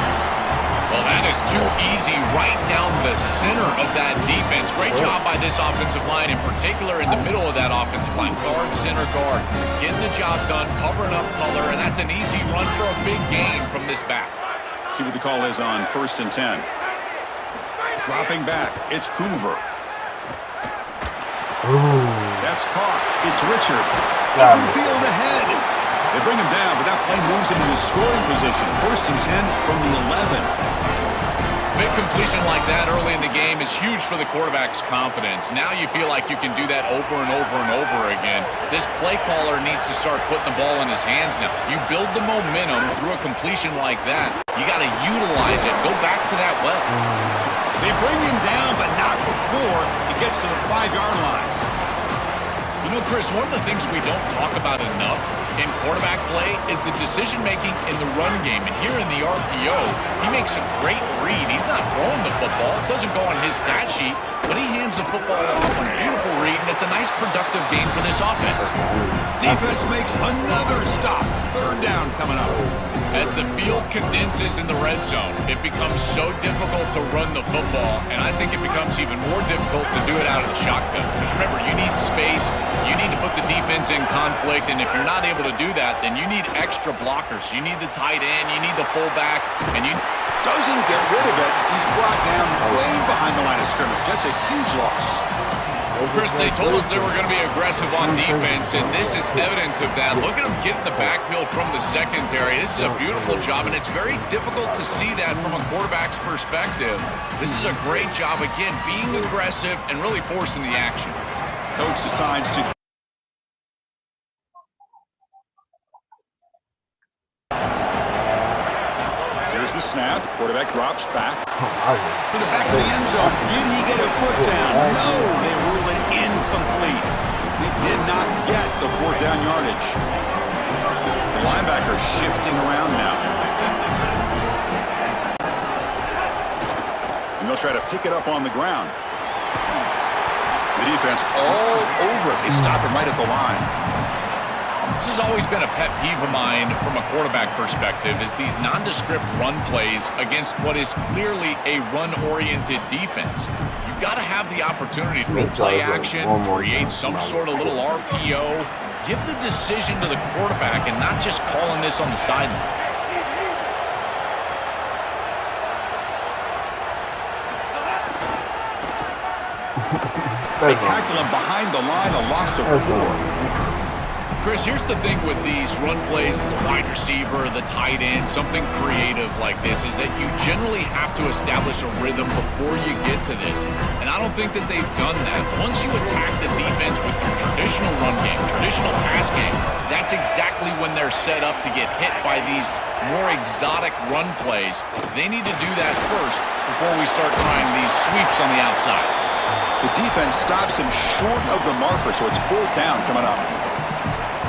just too easy right down the center of that defense. Great job by this offensive line, in particular in the middle of that offensive line. Guard, center guard, getting the job done, covering up color, and that's an easy run for a big gain from this back. See what the call is on 1st and 10. Dropping back, it's Hoover. That's caught. It's Richard. Open field ahead. They bring him down, but that play moves him into scoring position. 1st and 10 from the 11. Big completion like that early in the game is huge for the quarterback's confidence. Now you feel like you can do that over and over and over again. This play caller needs to start putting the ball in his hands now. You build the momentum through a completion like that. You got to utilize it. Go back to that well. They bring him down, but not before he gets to the 5-yard line. You know, Chris, one of the things we don't talk about enough in quarterback play is the decision-making in the run game. And here in the RPO, he makes a great read. He's not throwing the football. It doesn't go on his stat sheet, but he hands the football off on a beautiful read, and it's a nice, productive game for this offense. Defense makes another stop. 3rd down coming up. As the field condenses in the red zone, it becomes so difficult to run the football, and I think it becomes even more difficult to do it out of the shotgun. Because remember, you need space, you need to put the defense in conflict, and if you're not able to do that, then you need extra blockers. You need the tight end, you need the fullback, and you doesn't get rid of it. He's brought down way behind the line of scrimmage. That's a huge loss. Chris, they told us they were going to be aggressive on defense, and this is evidence of that. Look at them get in the backfield from the secondary. This is a beautiful job, and it's very difficult to see that from a quarterback's perspective. This is a great job, again, being aggressive and really forcing the action. Coach decides to... Here's the snap. Quarterback drops back. To the back of the end zone. Did he get a foot down? No, they rule it incomplete. He did not get the 4th down yardage. The linebacker shifting around now. And they'll try to pick it up on the ground. The defense all over it. They stop him right at the line. This has always been a pet peeve of mine from a quarterback perspective, is these nondescript run plays against what is clearly a run-oriented defense. You've got to have the opportunity to throw play action, create some sort of little RPO, give the decision to the quarterback and not just calling this on the sideline. They tackle him behind the line, a loss of 4. Chris, here's the thing with these run plays, the wide receiver, the tight end, something creative like this, is that you generally have to establish a rhythm before you get to this. And I don't think that they've done that. Once you attack the defense with your traditional run game, traditional pass game, that's exactly when they're set up to get hit by these more exotic run plays. They need to do that first before we start trying these sweeps on the outside. The defense stops him short of the marker, so it's 4th down coming up.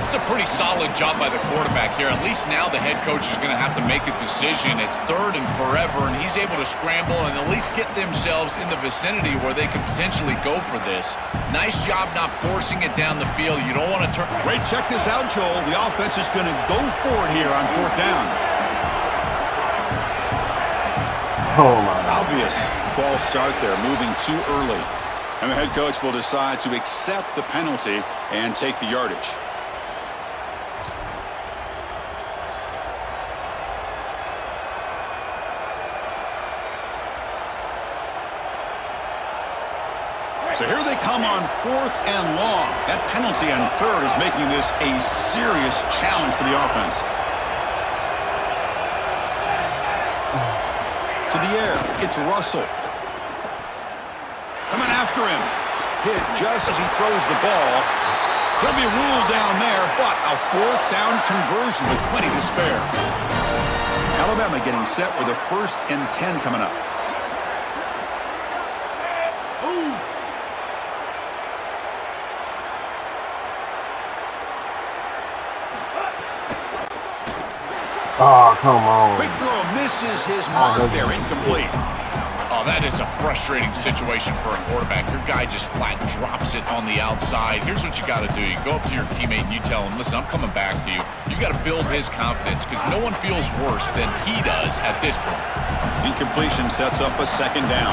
It's a pretty solid job by the quarterback here. At least now the head coach is going to have to make a decision. It's 3rd and forever, and he's able to scramble and at least get themselves in the vicinity where they could potentially go for this. Nice job not forcing it down the field. You don't want to turn... Great, check this out, Joel. The offense is going to go for it here on 4th down. Oh, my God. Obvious false start there, moving too early. And the head coach will decide to accept the penalty and take the yardage. So here they come on 4th and long. That penalty on 3rd is making this a serious challenge for the offense. To the air, it's Russell. Coming after him. Hit just as he throws the ball. He'll be ruled down there, but a 4th down conversion with plenty to spare. Alabama getting set with a 1st and 10 coming up. Oh, come on. Quick throw misses his mark there, incomplete. Oh, that is a frustrating situation for a quarterback. Your guy just flat drops it on the outside. Here's what you got to do. You go up to your teammate and you tell him, listen, I'm coming back to you. You got to build his confidence because no one feels worse than he does at this point. Incompletion sets up a second down.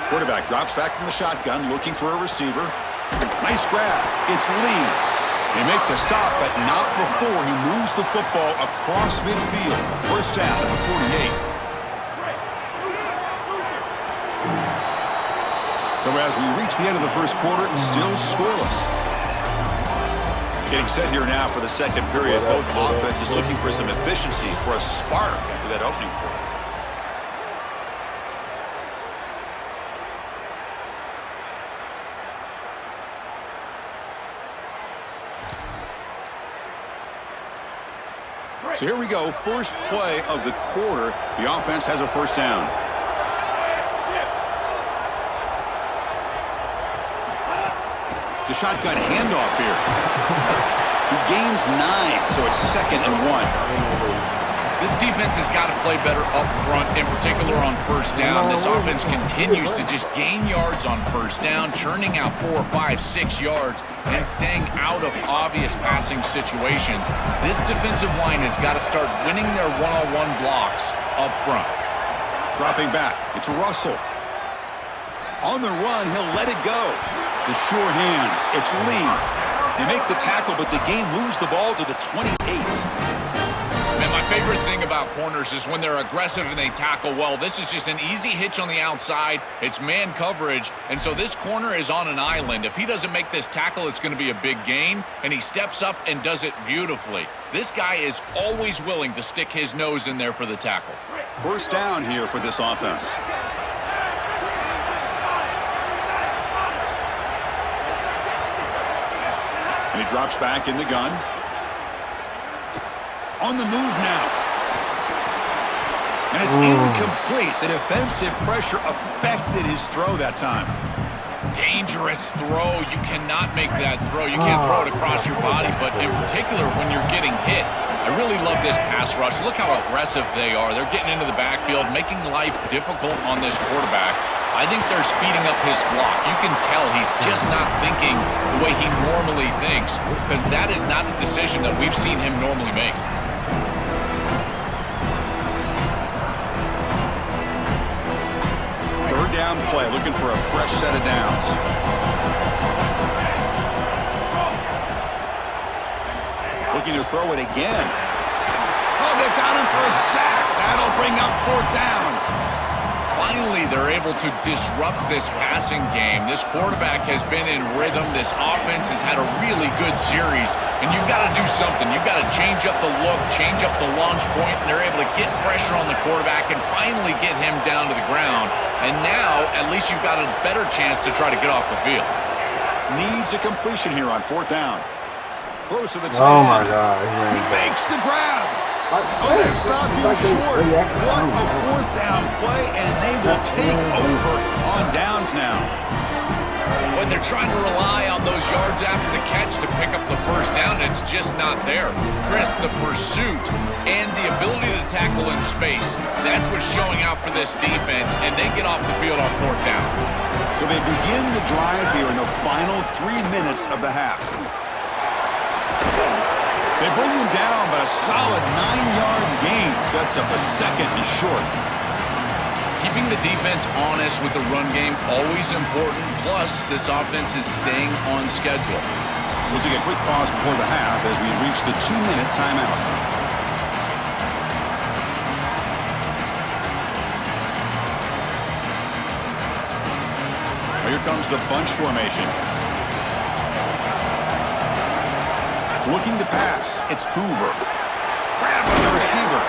Quarterback drops back from the shotgun, looking for a receiver. Nice grab. It's Lee. They make the stop, but not before he moves the football across midfield. First down at the 48. So as we reach the end of the first quarter, still scoreless. Getting set here now for the second period. Both offenses looking for some efficiency, for a spark after that opening quarter. So here we go, first play of the quarter. The offense has a first down. The shotgun handoff here. He gains 9, so it's 2nd and 1. This defense has got to play better up front, in particular on first down. This offense continues to just gain yards on first down, churning out 4, 5, 6 yards, and staying out of obvious passing situations. This defensive line has got to start winning their one-on-one blocks up front. Dropping back, it's Russell. On the run, he'll let it go. The sure hands, it's Lee. They make the tackle, but the game moves the ball to the 28. Man, my favorite thing about corners is when they're aggressive and they tackle well. This is just an easy hitch on the outside. It's man coverage, and so this corner is on an island. If he doesn't make this tackle, it's going to be a big gain, and he steps up and does it beautifully. This guy is always willing to stick his nose in there for the tackle. First down here for this offense. And he drops back in the gun. On the move now. And it's incomplete. The defensive pressure affected his throw that time. Dangerous throw. You cannot make that throw. You can't throw it across your body, but in particular when you're getting hit. I really love this pass rush. Look how aggressive they are. They're getting into the backfield, making life difficult on this quarterback. I think they're speeding up his clock. You can tell he's just not thinking the way he normally thinks, because that is not a decision that we've seen him normally make. Third down play, looking for a fresh set of downs. Looking to throw it again. Oh, they've got him for a sack. That'll bring up 4th down. Finally, they're able to disrupt this passing game. This quarterback has been in rhythm. This offense has had a really good series, and you've got to do something. You've got to change up the look, change up the launch point, and they're able to get pressure on the quarterback and finally get him down to the ground. And now, at least you've got a better chance to try to get off the field. Needs a completion here on 4th down. Throws to the 10. Oh my God. He makes the grab. Oh, that stopped him short. What a 4th down play, and they will take over on downs now. But they're trying to rely on those yards after the catch to pick up the first down, and it's just not there. Chris, the pursuit and the ability to tackle in space, that's what's showing out for this defense, and they get off the field on 4th down. So they begin the drive here in the final 3 minutes of the half. They bring him down, but a solid 9-yard gain sets up a 2nd and short. Keeping the defense honest with the run game, always important. Plus, this offense is staying on schedule. We'll take a quick pause before the half as we reach the 2-minute timeout. Here comes the bunch formation. Looking to pass, it's Hoover. Grab by the receiver.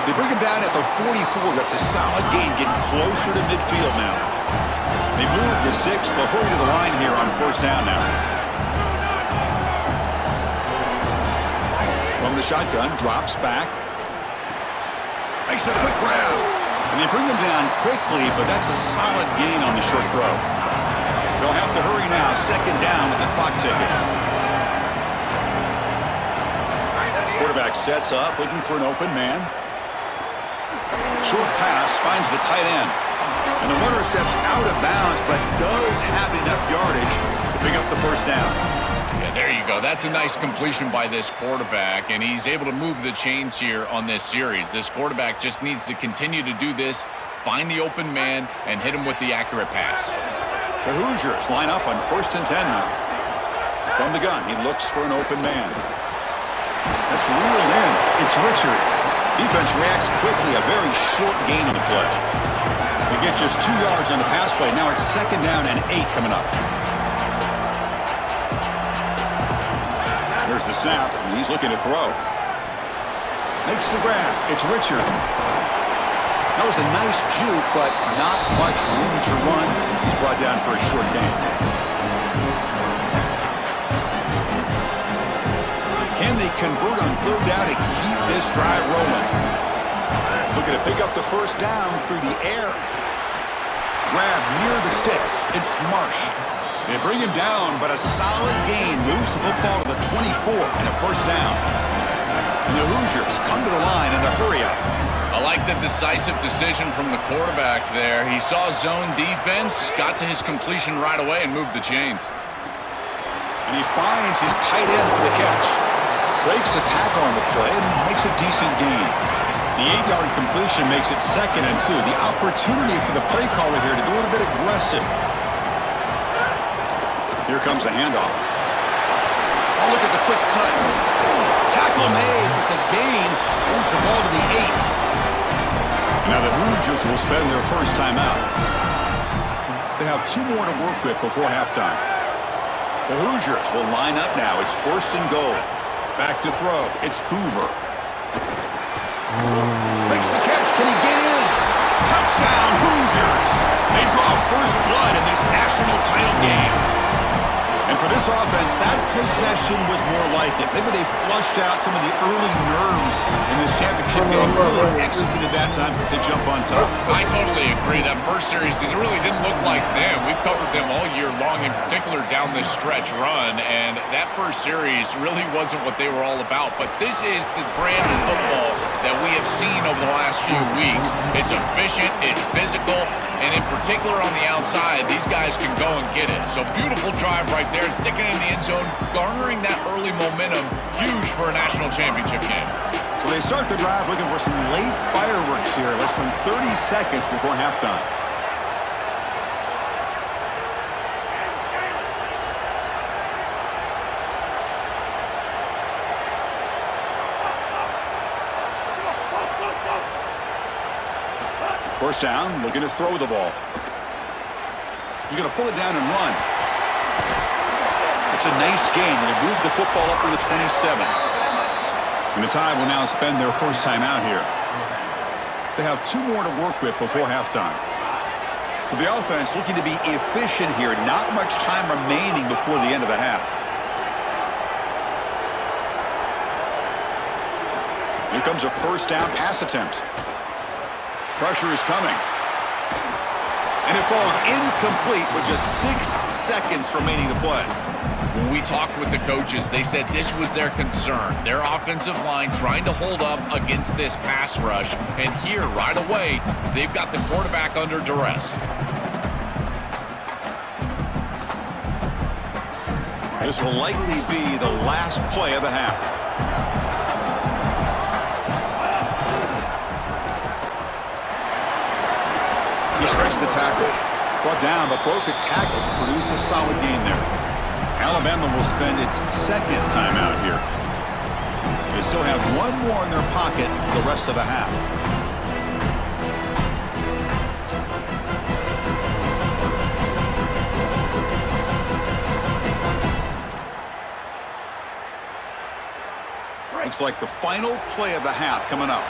They bring him down at the 44. That's a solid gain, getting closer to midfield now. They move the 6. They'll hurry to the line here on 1st down now. From the shotgun, drops back. Makes a quick grab. And they bring him down quickly, but that's a solid gain on the short throw. They'll have to hurry now. 2nd down with the clock ticking. Quarterback sets up, looking for an open man. Short pass finds the tight end. And the runner steps out of bounds, but does have enough yardage to pick up the first down. Yeah, there you go. That's a nice completion by this quarterback, and he's able to move the chains here on this series. This quarterback just needs to continue to do this, find the open man, and hit him with the accurate pass. The Hoosiers line up on 1st and 10 now. From the gun, he looks for an open man. That's reeled in. It's Richard. Defense reacts quickly. A very short gain on the play. They get just 2 yards on the pass play. Now it's 2nd down and 8 coming up. There's the snap, and he's looking to throw. Makes the grab. It's Richard. That was a nice juke, but not much room to run. He's brought down for a short gain. Can they convert on 3rd down and keep this drive rolling? Looking to pick up the first down through the air. Grab near the sticks. It's Marsh. They bring him down, but a solid gain moves the football to the 24 and a first down. And the Hoosiers come to the line in a hurry-up. I like the decisive decision from the quarterback there. He saw zone defense, got to his completion right away, and moved the chains. And he finds his tight end for the catch. Breaks a tackle on the play and makes a decent gain. The 8-yard completion makes it 2nd and 2. The opportunity for the play caller here to go a little bit aggressive. Here comes a handoff. Oh, look at the quick cut. Tackle made, but the gain moves the ball to the 8. Now the Hoosiers will spend their first time out. They have 2 more to work with before halftime. The Hoosiers will line up now. It's 1st and goal. Back to throw. It's Hoover. Makes the catch. Can he get in? Touchdown, Hoosiers. They draw first blood in this national title game. And for this offense, that possession was more like it. Maybe they flushed out some of the early nerves in this championship game. Really executed that time to jump on top. I totally agree. That first series, it really didn't look like them. We've covered them all year long, in particular down this stretch run. And that first series really wasn't what they were all about. But this is the brand of football that we have seen over the last few weeks. It's efficient, it's physical, and in particular on the outside, these guys can go and get it. So beautiful drive right there and sticking it in the end zone, garnering that early momentum, huge for a national championship game. So they start the drive looking for some late fireworks here, less than 30 seconds before halftime. First down, looking to throw the ball. He's going to pull it down and run. It's a nice gain. They move the football up to the 27. And the Tide will now spend their first time out here. They have 2 more to work with before halftime. So the offense looking to be efficient here. Not much time remaining before the end of the half. Here comes a first down pass attempt. Pressure is coming. And it falls incomplete with just 6 seconds remaining to play. When we talked with the coaches, they said this was their concern. Their offensive line trying to hold up against this pass rush. And here, right away, they've got the quarterback under duress. This will likely be the last play of the half. He shreds the tackle. Brought down, but broke the tackle to produce a solid gain there. Alabama will spend its 2nd timeout here. They still have 1 more in their pocket for the rest of the half. Looks like the final play of the half coming up.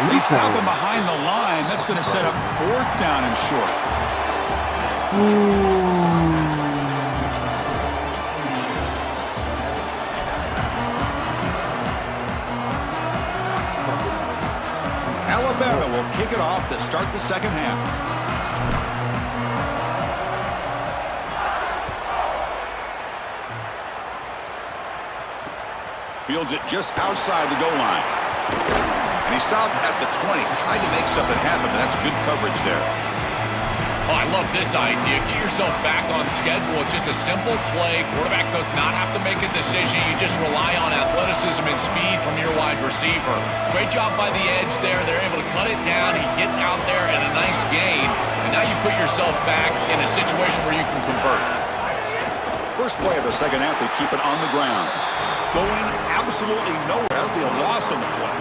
They stop him behind the line. That's going to set up 4th down and short. Alabama will kick it off to start the second half. Fields it just outside the goal line. And he stopped at the 20. Tried to make something happen, but that's good coverage there. Oh, I love this idea. Get yourself back on schedule. It's just a simple play. Quarterback does not have to make a decision. You just rely on athleticism and speed from your wide receiver. Great job by the edge there. They're able to cut it down. He gets out there and a nice gain. And now you put yourself back in a situation where you can convert. First play of the second half, they keep it on the ground. Going absolutely nowhere. That'll be a loss on the play.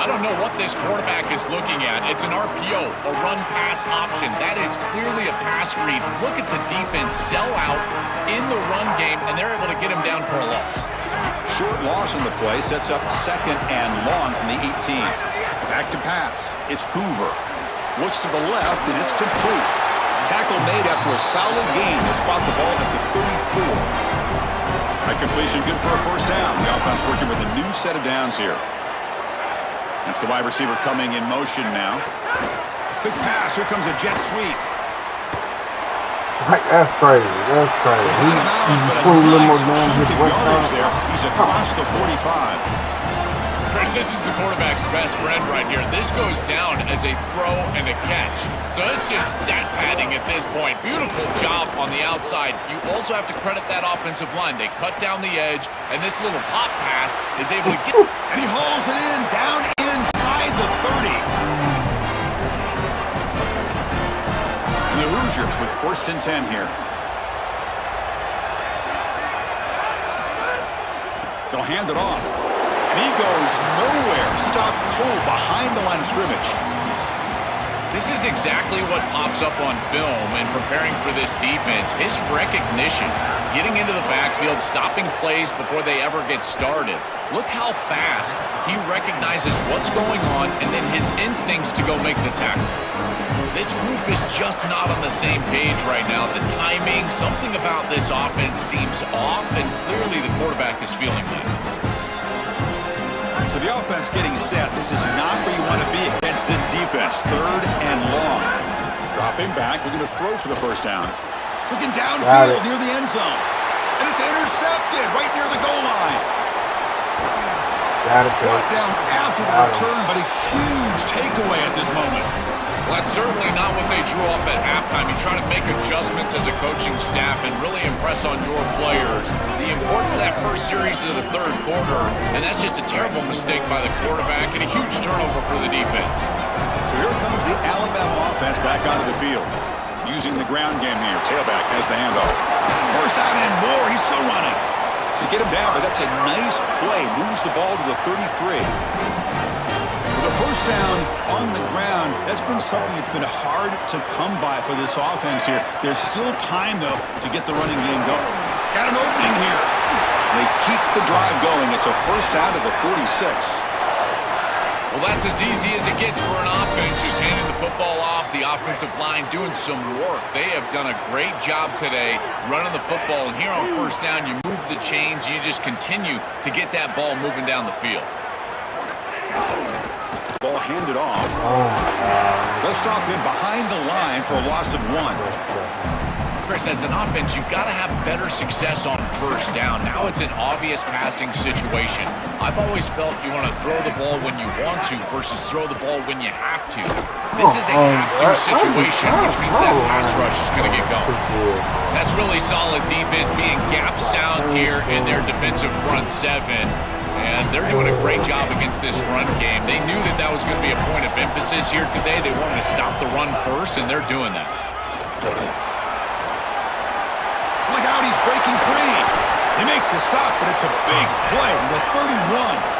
I don't know what this quarterback is looking at. It's an RPO, a run-pass option. That is clearly a pass read. Look at the defense sell out in the run game, and they're able to get him down for a loss. Short loss on the play sets up 2nd and long from the 18. Back to pass. It's Hoover. Looks to the left, and it's complete. Tackle made after a solid gain to spot the ball at the 34. That completion good for a first down. The offense working with a new set of downs here. That's the wide receiver coming in motion now. Big pass. Here comes a jet sweep. That's crazy. That's crazy. He's pulling a little more down his yardage there. He's across the 45. Chris, this is the quarterback's best friend right here. This goes down as a throw and a catch. So it's just stat padding at this point. Beautiful job on the outside. You also have to credit that offensive line. They cut down the edge, and this little pop pass is able to get... And he hauls it in down inside the 30. And the Hoosiers with 1st and 10 here. They'll hand it off. And he goes nowhere. Stopped cold behind the line of scrimmage. This is exactly what pops up on film in preparing for this defense. His recognition, getting into the backfield, stopping plays before they ever get started. Look how fast he recognizes what's going on and then his instincts to go make the tackle. This group is just not on the same page right now. The timing, something about this offense seems off, and clearly the quarterback is feeling that. So the offense getting set. This is not where you want to be against this defense. 3rd and long. Dropping back, looking to throw for the first down. Looking downfield near the end zone. And it's intercepted right near the goal line. Brought down after the return, but a huge takeaway at this moment. Well, that's certainly not what they drew up at halftime. You try to make adjustments as a coaching staff and really impress on your players. The importance of that first series of the 3rd quarter, and that's just a terrible mistake by the quarterback and a huge turnover for the defense. So here comes the Alabama offense back onto the field. Using the ground game here. Tailback has the handoff. First out and more. He's still running. They get him down, but that's a nice play. Moves the ball to the 33. The first down on the ground, that's been something that's been hard to come by for this offense here. There's still time, though, to get the running game going. Got an opening here. They keep the drive going. It's a first down to the 46. Well, that's as easy as it gets for an offense, just handing the football off, the offensive line doing some work. They have done a great job today running the football, and here on first down, you move the chains, you just continue to get that ball moving down the field. Ball handed off. They'll stop him behind the line for a loss of 1. Chris, as an offense, you've got to have better success on first down. Now it's an obvious passing situation. I've always felt you want to throw the ball when you want to versus throw the ball when you have to. This is a have-to situation, which means that pass rush is going to get going. That's really solid defense, being gap sound here in their defensive front 7. And they're doing a great job against this run game. They knew that that was going to be a point of emphasis here today. They wanted to stop the run first, and they're doing that. Look out, he's breaking free. They make the stop, but it's a big play. The 31.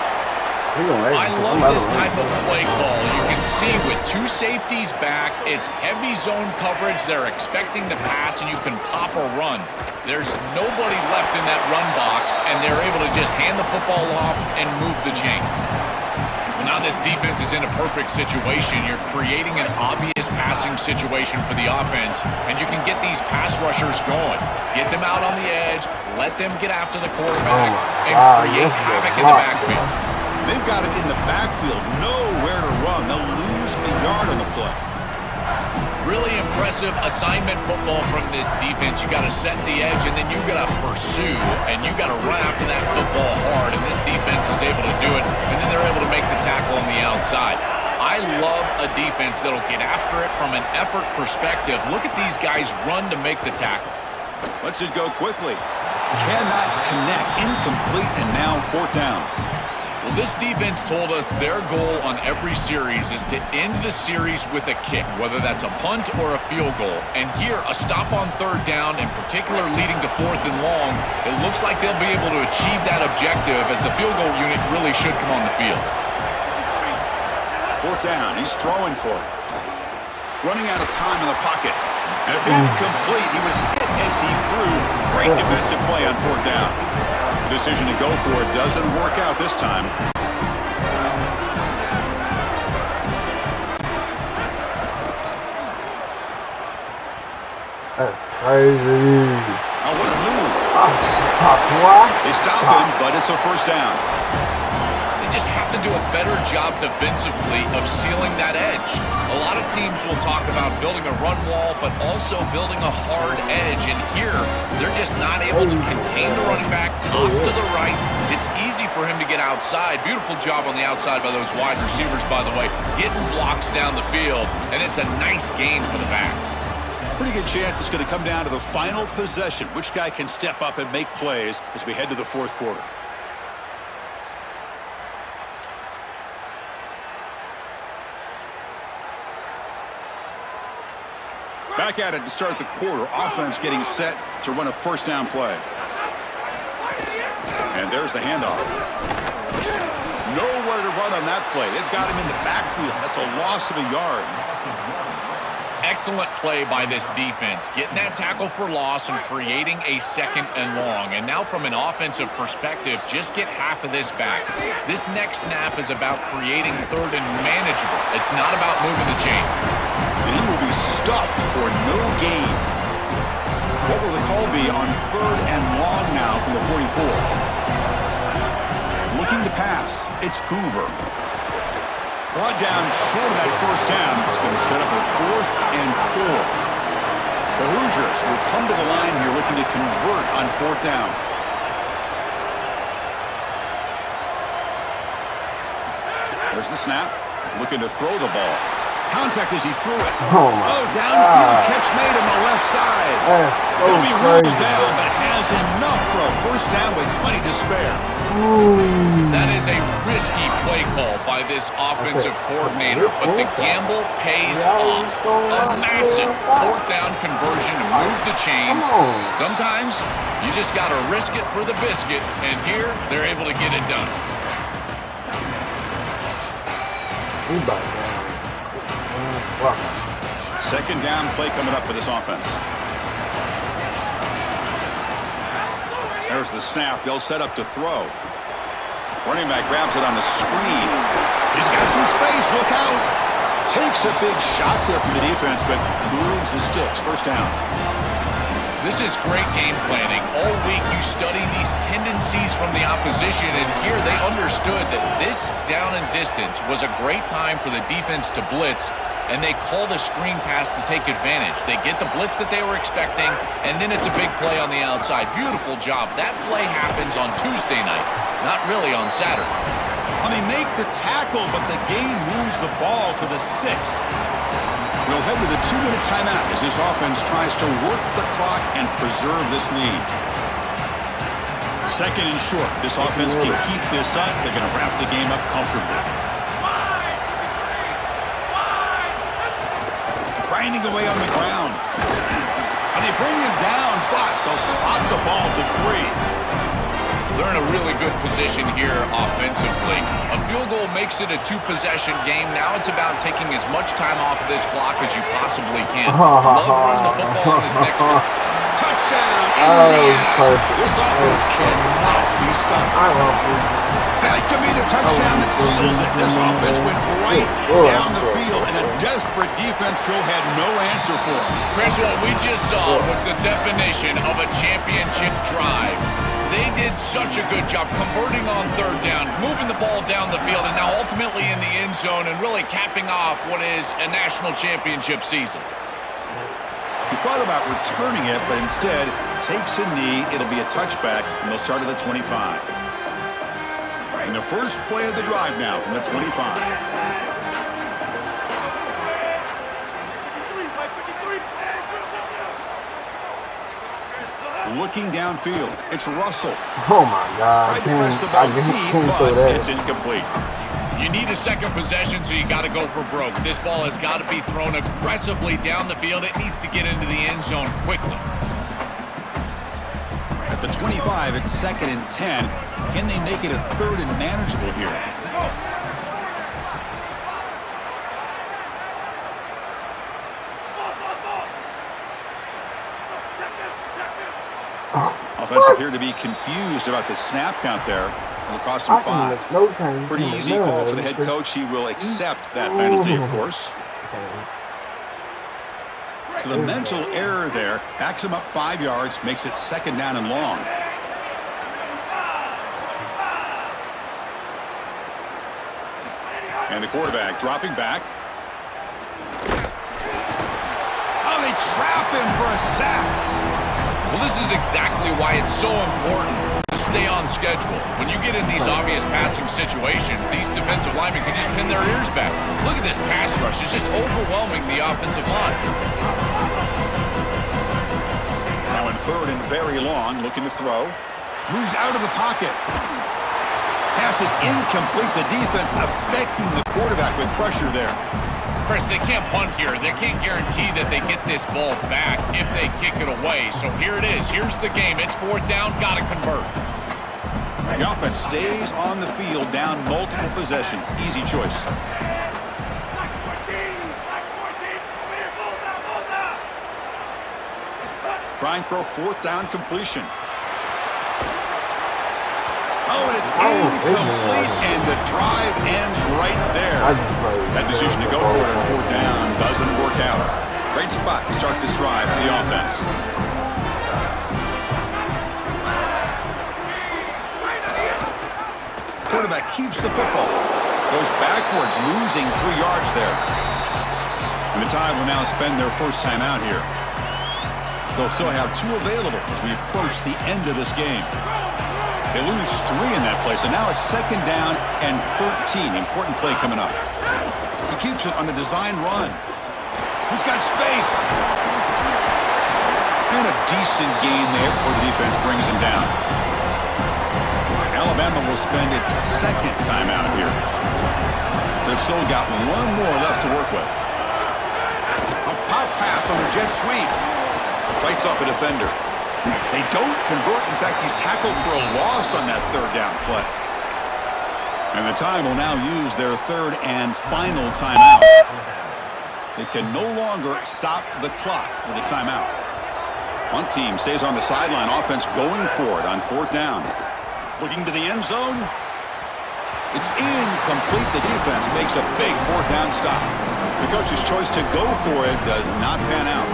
I love this type of play call. You can see with 2 safeties back, it's heavy zone coverage. They're expecting the pass, and you can pop or run. There's nobody left in that run box, and they're able to just hand the football off and move the chains. Well, now this defense is in a perfect situation. You're creating an obvious passing situation for the offense, and you can get these pass rushers going. Get them out on the edge, let them get after the quarterback, and create havoc in the backfield. They've got it in the backfield, nowhere to run. They'll lose a yard on the play. Really impressive assignment football from this defense. You got to set the edge, and then you got to pursue, and you got to run after that football hard, and this defense is able to do it, and then they're able to make the tackle on the outside. I love a defense that'll get after it from an effort perspective. Look at these guys run to make the tackle. Lets it go quickly. Cannot connect. Incomplete, and now 4th down. Well, this defense told us their goal on every series is to end the series with a kick, whether that's a punt or a field goal. And here, a stop on 3rd down, in particular leading to 4th and long, it looks like they'll be able to achieve that objective as the field goal unit really should come on the field. 4th down. He's throwing for it. Running out of time in the pocket. And it's incomplete. He was hit as he threw. Great defensive play on 4th down. The decision to go for it doesn't work out this time. That's crazy. Oh, what a move. They stop him, but it's a 1st down. They just have to do a better job defensively of sealing that edge. A lot of teams will talk about building a run wall, but also building a hard edge. And here, they're just not able to contain the running back, toss to the right. It's easy for him to get outside. Beautiful job on the outside by those wide receivers, by the way, getting blocks down the field. And it's a nice gain for the back. Pretty good chance it's going to come down to the final possession. Which guy can step up and make plays as we head to the 4th quarter? Back at it to start the quarter. Offense getting set to run a 1st down play. And there's the handoff. Nowhere to run on that play. They've got him in the backfield. That's a loss of a yard. Excellent play by this defense, getting that tackle for loss and creating a 2nd and long. And now from an offensive perspective, just get half of this back. This next snap is about creating 3rd and manageable. It's not about moving the chains. And he will be stuffed for no gain. What will the call be on 3rd and long now from the 44? Looking to pass. It's Hoover. Brought down short of that 1st down. It's going to set up a 4th and 4. The Hoosiers will come to the line here looking to convert on 4th down. There's the snap. Looking to throw the ball. Contact as he threw it. Oh, downfield catch made on the left side. He'll be ruled down, but has enough for a 1st down with plenty to spare. That is a risky play call by this offensive coordinator, but the gamble pays off. A massive 4th down conversion to move the chains. Sometimes you just got to risk it for the biscuit, and here they're able to get it done. Second down play coming up for this offense. There's the snap. They'll set up to throw. Running back grabs it on the screen. He's got some space. Look out. Takes a big shot there from the defense, but moves the sticks. 1st down. This is great game planning. All week you study these tendencies from the opposition, and here they understood that this down and distance was a great time for the defense to blitz, and they call the screen pass to take advantage. They get the blitz that they were expecting, and then it's a big play on the outside. Beautiful job. That play happens on Tuesday night, not really on Saturday. Well, they make the tackle, but the game moves the ball to the 6. We'll head to the 2-minute timeout as this offense tries to work the clock and preserve this lead. 2nd and short. This offense can keep this up. They're going to wrap the game up comfortably. Grinding away on the ground. And they bring him down, but they'll spot the ball to 3. They're in a really good position here offensively. A field goal makes it a 2-possession game. Now it's about taking as much time off of this clock as you possibly can. Love running the football in this next one. Touchdown, Indiana. This offense cannot be stopped. That could be the touchdown that seals it. This offense went right down the field, and a desperate defense Joe had no answer for. Chris, what we just saw was the definition of a championship drive. They did such a good job converting on third down, moving the ball down the field, and now ultimately in the end zone and really capping off what is a national championship season. He thought about returning it, but instead takes a knee. It'll be a touchback, and they'll start at the 25. And the first play of the drive now from the 25. Looking downfield, it's Russell. Oh my God! Tried to press the ball deep, but it's incomplete. You need a second possession, so you got to go for broke. This ball has got to be thrown aggressively down the field. It needs to get into the end zone quickly. At the 25, it's 2nd and 10. Can they make it a 3rd and manageable here? Offense appeared to be confused about the snap count there. It'll cost him 5. Pretty easy call for the head coach. He will accept that penalty, of course. So the mental error there backs him up 5 yards, makes it 2nd down and long. And the quarterback dropping back. Oh, they trap him for a sack. Well, this is exactly why it's so important to stay on schedule. When you get in these obvious passing situations, these defensive linemen can just pin their ears back. Look at this pass rush. It's just overwhelming the offensive line. Now in 3rd and very long, looking to throw. Moves out of the pocket. Pass is incomplete. The defense affecting the quarterback with pressure there. Chris, they can't punt here. They can't guarantee that they get this ball back if they kick it away. So here it is. Here's the game. It's 4th down. Got to convert. The offense stays on the field, down multiple possessions. Easy choice. Trying for a 4th down completion. Oh, and it's incomplete, and the drive ends right there. That decision to go for it on 4th down doesn't work out. Great spot to start this drive for the offense. Quarterback keeps the football. Goes backwards, losing 3 yards there. And the Tide will now spend their first time out here. They'll still have 2 available as we approach the end of this game. They lose 3 in that place, and now it's 2nd down and 13. Important play coming up. He keeps it on the design run. He's got space. And a decent gain there before the defense brings him down. Alabama will spend its 2nd timeout here. They've still got 1 more left to work with. A pop pass on the jet sweep. Bites off a defender. They don't convert. In fact, he's tackled for a loss on that 3rd down play. And the Tide will now use their 3rd and final timeout. They can no longer stop the clock with a timeout. One team stays on the sideline. Offense going for it on 4th down. Looking to the end zone. It's incomplete. The defense makes a big 4th down stop. The coach's choice to go for it does not pan out.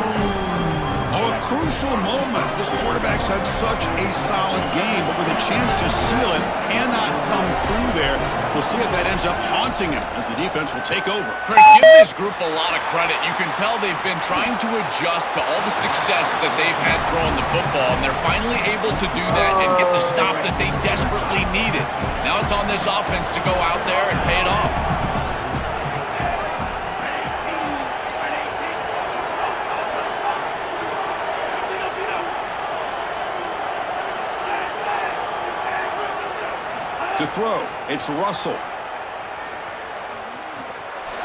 Oh, a crucial moment. This quarterback's had such a solid game, but with a chance to seal it, cannot come through there. We'll see if that ends up haunting him as the defense will take over. Chris, give this group a lot of credit. You can tell they've been trying to adjust to all the success that they've had throwing the football, and they're finally able to do that and get the stop that they desperately needed. Now it's on this offense to go out there and pay it off. To throw, it's Russell.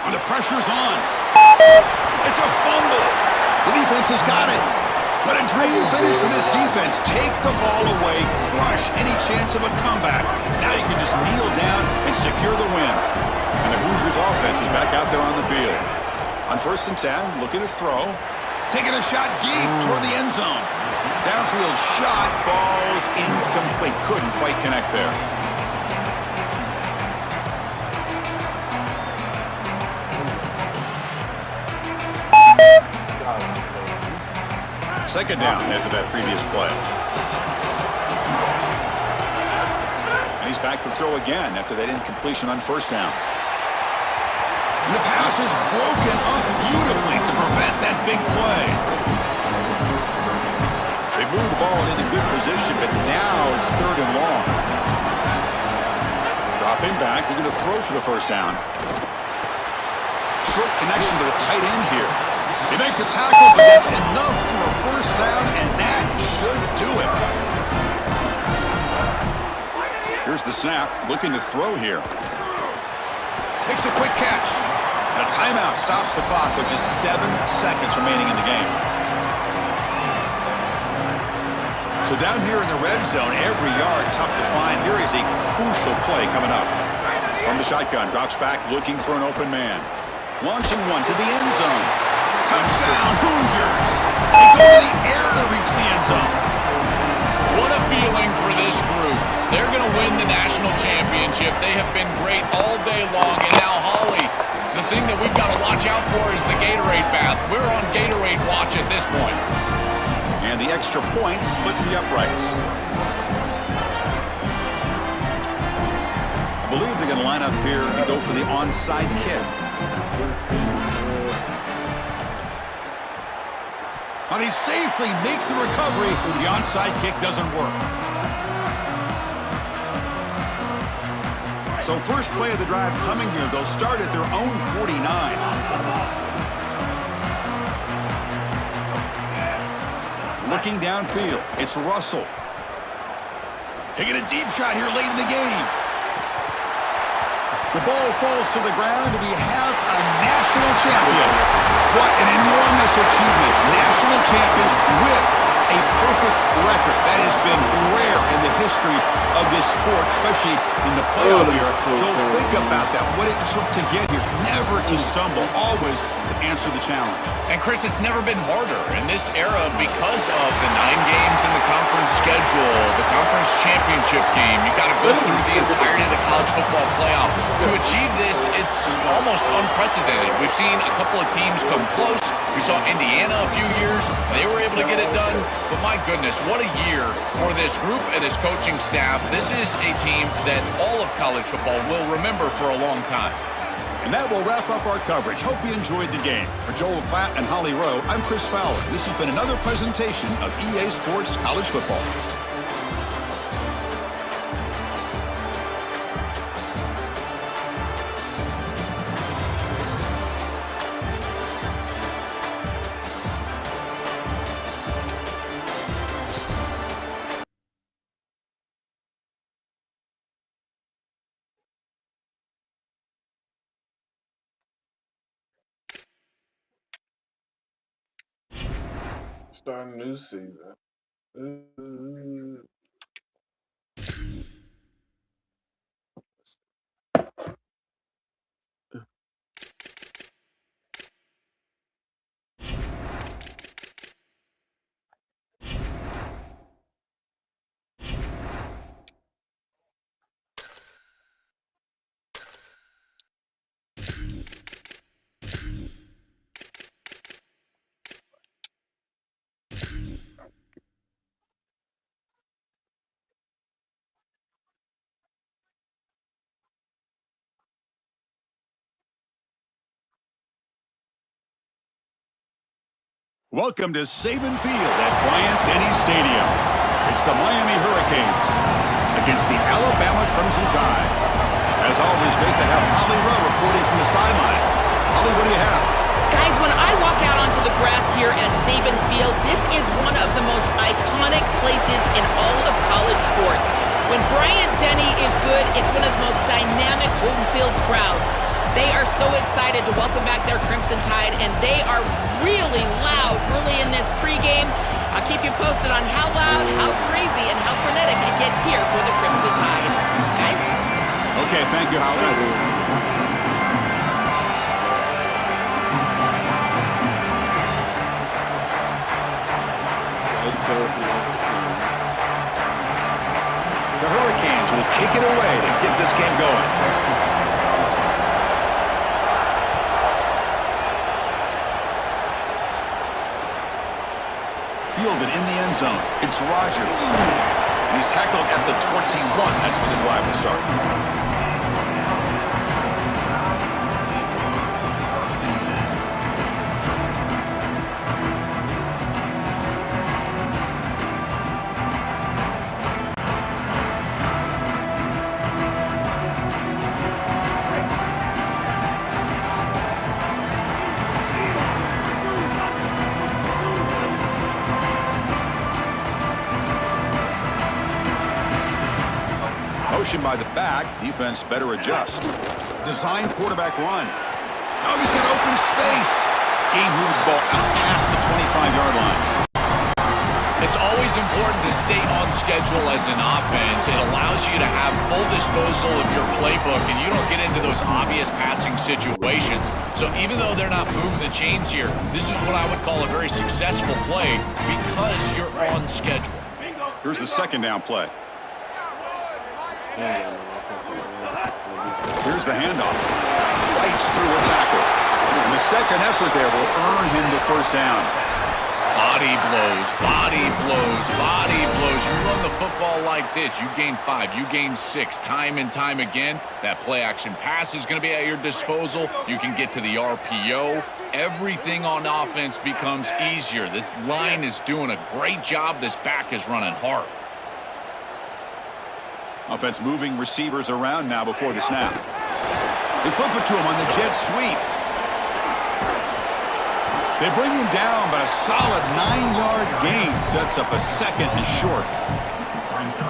And the pressure's on. It's a fumble. The defense has got it. What a dream finish for this defense. Take the ball away, crush any chance of a comeback. Now you can just kneel down and secure the win. And the Hoosiers offense is back out there on the field. On 1st and 10, looking to throw. Taking a shot deep toward the end zone. Downfield shot falls incomplete. Couldn't quite connect there. 2nd down after that previous play. And he's back to throw again after that incompletion on first down. And the pass is broken up beautifully to prevent that big play. They move the ball into good position, but now it's 3rd and long. Dropping back, they're going to throw for the first down. Short connection to the tight end here. They make the tackle, but that's enough for a first down, and that should do it. Here's the snap, looking to throw here. Makes a quick catch. And a timeout stops the clock with just 7 seconds remaining in the game. So down here in the red zone, every yard tough to find. Here is a crucial play coming up. From the shotgun, drops back looking for an open man. Launching one to the end zone. Touchdown, Hoosiers! They go to the air to reach the end zone. What a feeling for this group. They're going to win the national championship. They have been great all day long. And now, Holly, the thing that we've got to watch out for is the Gatorade bath. We're on Gatorade watch at this point. And the extra point splits the uprights. I believe they're going to line up here and go for the onside kick. Now they safely make the recovery. The onside kick doesn't work. So first play of the drive coming here. They'll start at their own 49. Looking downfield, it's Russell. Taking a deep shot here late in the game. The ball falls to the ground, and we have a national champion. What an enormous achievement. National champions with a perfect record. That has been rare in the history of this sport, especially in the playoff year. Joel, think about that. What it took to get here. Never to stumble, always to answer the challenge. And, Chris, it's never been harder in this era because of the 9 games in the conference schedule, the conference championship game. You got to go through the entirety of the college football playoff. To achieve this, it's almost unprecedented. We've seen a couple of teams come close. We saw Indiana a few years. They were able to get it done. But my goodness, what a year for this group and this coaching staff. This is a team that all of college football will remember for a long time. And that will wrap up our coverage. Hope you enjoyed the game. For Joel Platt and Holly Rowe, I'm Chris Fowler. This has been another presentation of EA Sports College Football. Starting a new season. Welcome to Saban Field at Bryant-Denny Stadium. It's the Miami Hurricanes against the Alabama Crimson Tide. As always, great to have Holly Rowe reporting from the sidelines. Holly, what do you have? Guys, when I walk out onto the grass here at Saban Field, this is one of the most iconic places in all of college sports. When Bryant-Denny is good, it's one of the most dynamic home field crowds. They are so excited to welcome back their Crimson Tide, and they are really loud early in this pregame. I'll keep you posted on how loud, how crazy, and how frenetic it gets here for the Crimson Tide. Guys? Okay, thank you, Holly. The Hurricanes will kick it away to get this game going. Fielded in the end zone. It's Rodgers. And he's tackled at the 21. That's where the drive will start. Motion by the back. Defense better adjust. Design quarterback run. Oh, he's got open space. Game moves the ball out past the 25-yard line. It's always important to stay on schedule as an offense. It allows you to have full disposal of your playbook, and you don't get into those obvious passing situations. So even though they're not moving the chains here, this is what I would call a very successful play because you're on schedule. Here's the second down play. Here's the handoff. Fights through a tackle. And the second effort there will earn him the first down. Body blows, body blows, body blows. You run the football like this, you gain 5, you gain 6, time and time again. That play action pass is going to be at your disposal. You can get to the RPO. Everything on offense becomes easier. This line is doing a great job. This back is running hard. Offense moving receivers around now before the snap. They flip it to him on the jet sweep. They bring him down, but a solid 9-yard gain sets up a second and short.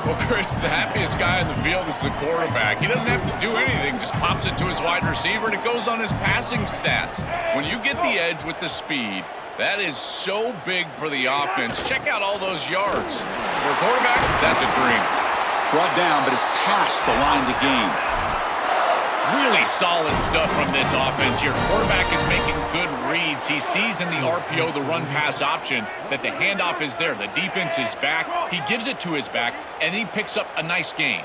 Well, Chris, the happiest guy on the field is the quarterback. He doesn't have to do anything, just pops it to his wide receiver, and it goes on his passing stats. When you get the edge with the speed, that is so big for the offense. Check out all those yards. For a quarterback, that's a dream. Brought down, but it's past the line to gain. Really solid stuff from this offense here. Quarterback is making good reads. He sees in the RPO, the run-pass option, that the handoff is there. The defense is back. He gives it to his back, and he picks up a nice gain.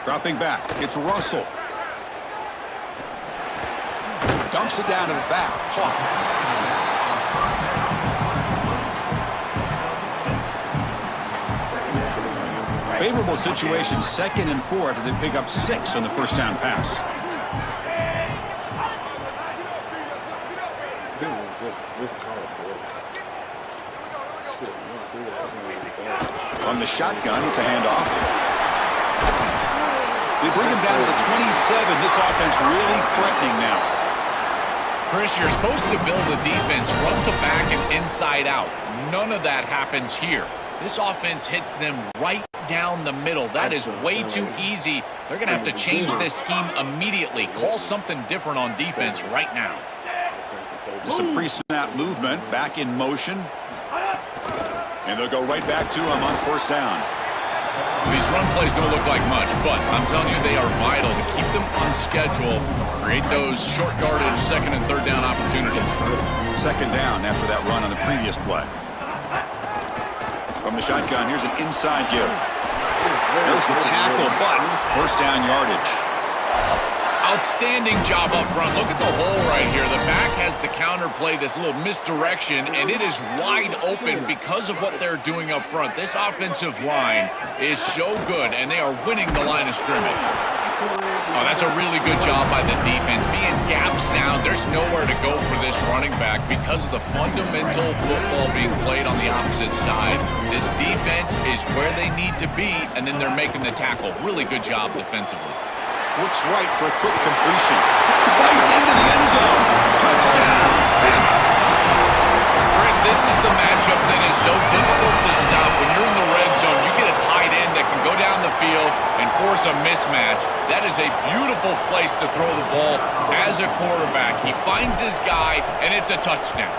Dropping back. It's Russell. Dumps it down to the back. Hawk. Favorable situation, 2nd and 4 after they pick up 6 on the first down pass. On the shotgun, it's a handoff. They bring him down to the 27. This offense really threatening now. Chris, you're supposed to build a defense front to back and inside out. None of that happens here. This offense hits them right down the middle. That is way too easy. They're going to have to change this scheme immediately. Call something different on defense right now. There's some pre-snap movement, back in motion. And they'll go right back to him on first down. These run plays don't look like much, but I'm telling you they are vital to keep them on schedule, create those short yardage 2nd and 3rd down opportunities. 2nd down after that run on the previous play. From the shotgun, here's an inside give. There's the tackle, but first down yardage. Outstanding job up front. Look at the hole right here. The back has the counter play, this little misdirection, and it is wide open because of what they're doing up front. This offensive line is so good, and they are winning the line of scrimmage. Oh, that's a really good job by the defense. Being gap sound, there's nowhere to go for this running back because of the fundamental football being played on the opposite side. This defense is where they need to be, and then they're making the tackle. Really good job defensively. Looks right for a quick completion. Fights into the end zone. Touchdown. Chris, this is the matchup that is so difficult to stop. When you're in the red zone, you get a tight end that can go down the field and force a mismatch. That is a beautiful place to throw the ball as a quarterback. He finds his guy, and it's a touchdown.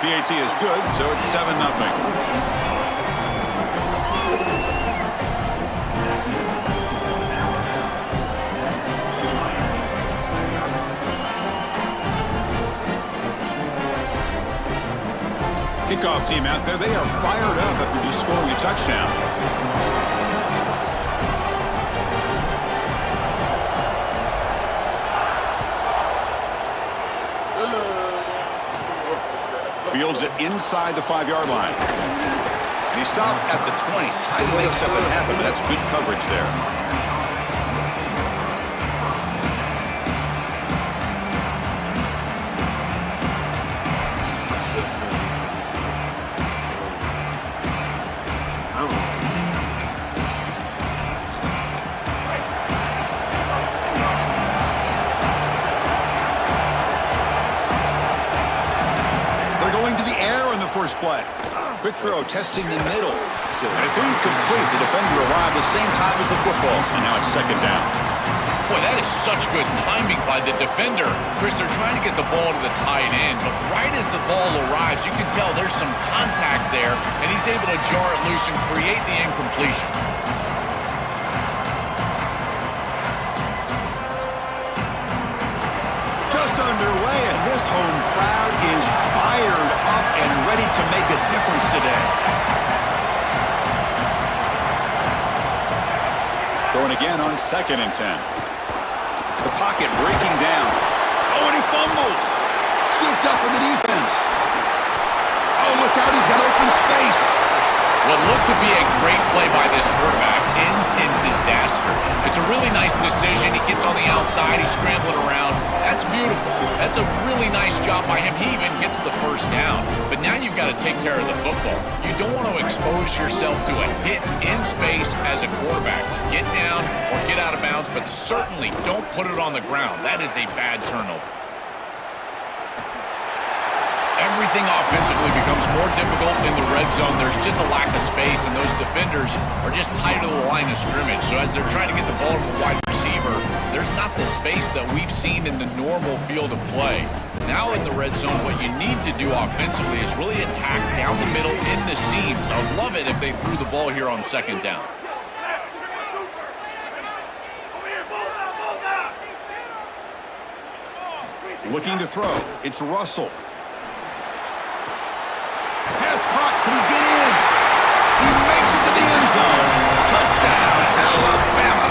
PAT is good, so it's 7-0. Kickoff team out there, they are fired up after just scoring a touchdown. fields it inside the 5-yard line. And he stopped at the 20, trying to make something happen, but that's good coverage there. First play. Quick throw, testing the middle. And it's incomplete. The defender arrived the same time as the football. And now it's second down. Boy, that is such good timing by the defender. Chris, they're trying to get the ball to the tight end, but right as the ball arrives, you can tell there's some contact there, and he's able to jar it loose and create the incompletion. Just underway, and this home crowd is fired up and ready to make a difference today. Throwing again on 2nd and 10. The pocket breaking down. Oh, and he fumbles. Scooped up with the defense. Oh, look out, he's got open space. What looked to be a great play by this quarterback ends in disaster. It's a really nice decision. He gets on the outside. He's scrambling around. That's beautiful. That's a really nice job by him. He even gets the first down. But now you've got to take care of the football. You don't want to expose yourself to a hit in space as a quarterback. Get down or get out of bounds, but certainly don't put it on the ground. That is a bad turnover. Everything offensively becomes more difficult in the red zone. There's just a lack of space, and those defenders are just tight to the line of scrimmage. So as they're trying to get the ball to the wide receiver, there's not the space that we've seen in the normal field of play. Now in the red zone, what you need to do offensively is really attack down the middle in the seams. I would love it if they threw the ball here on 2nd down. Looking to throw. It's Russell. Pass caught. Can he get in? He makes it to the end zone. Touchdown, Alabama.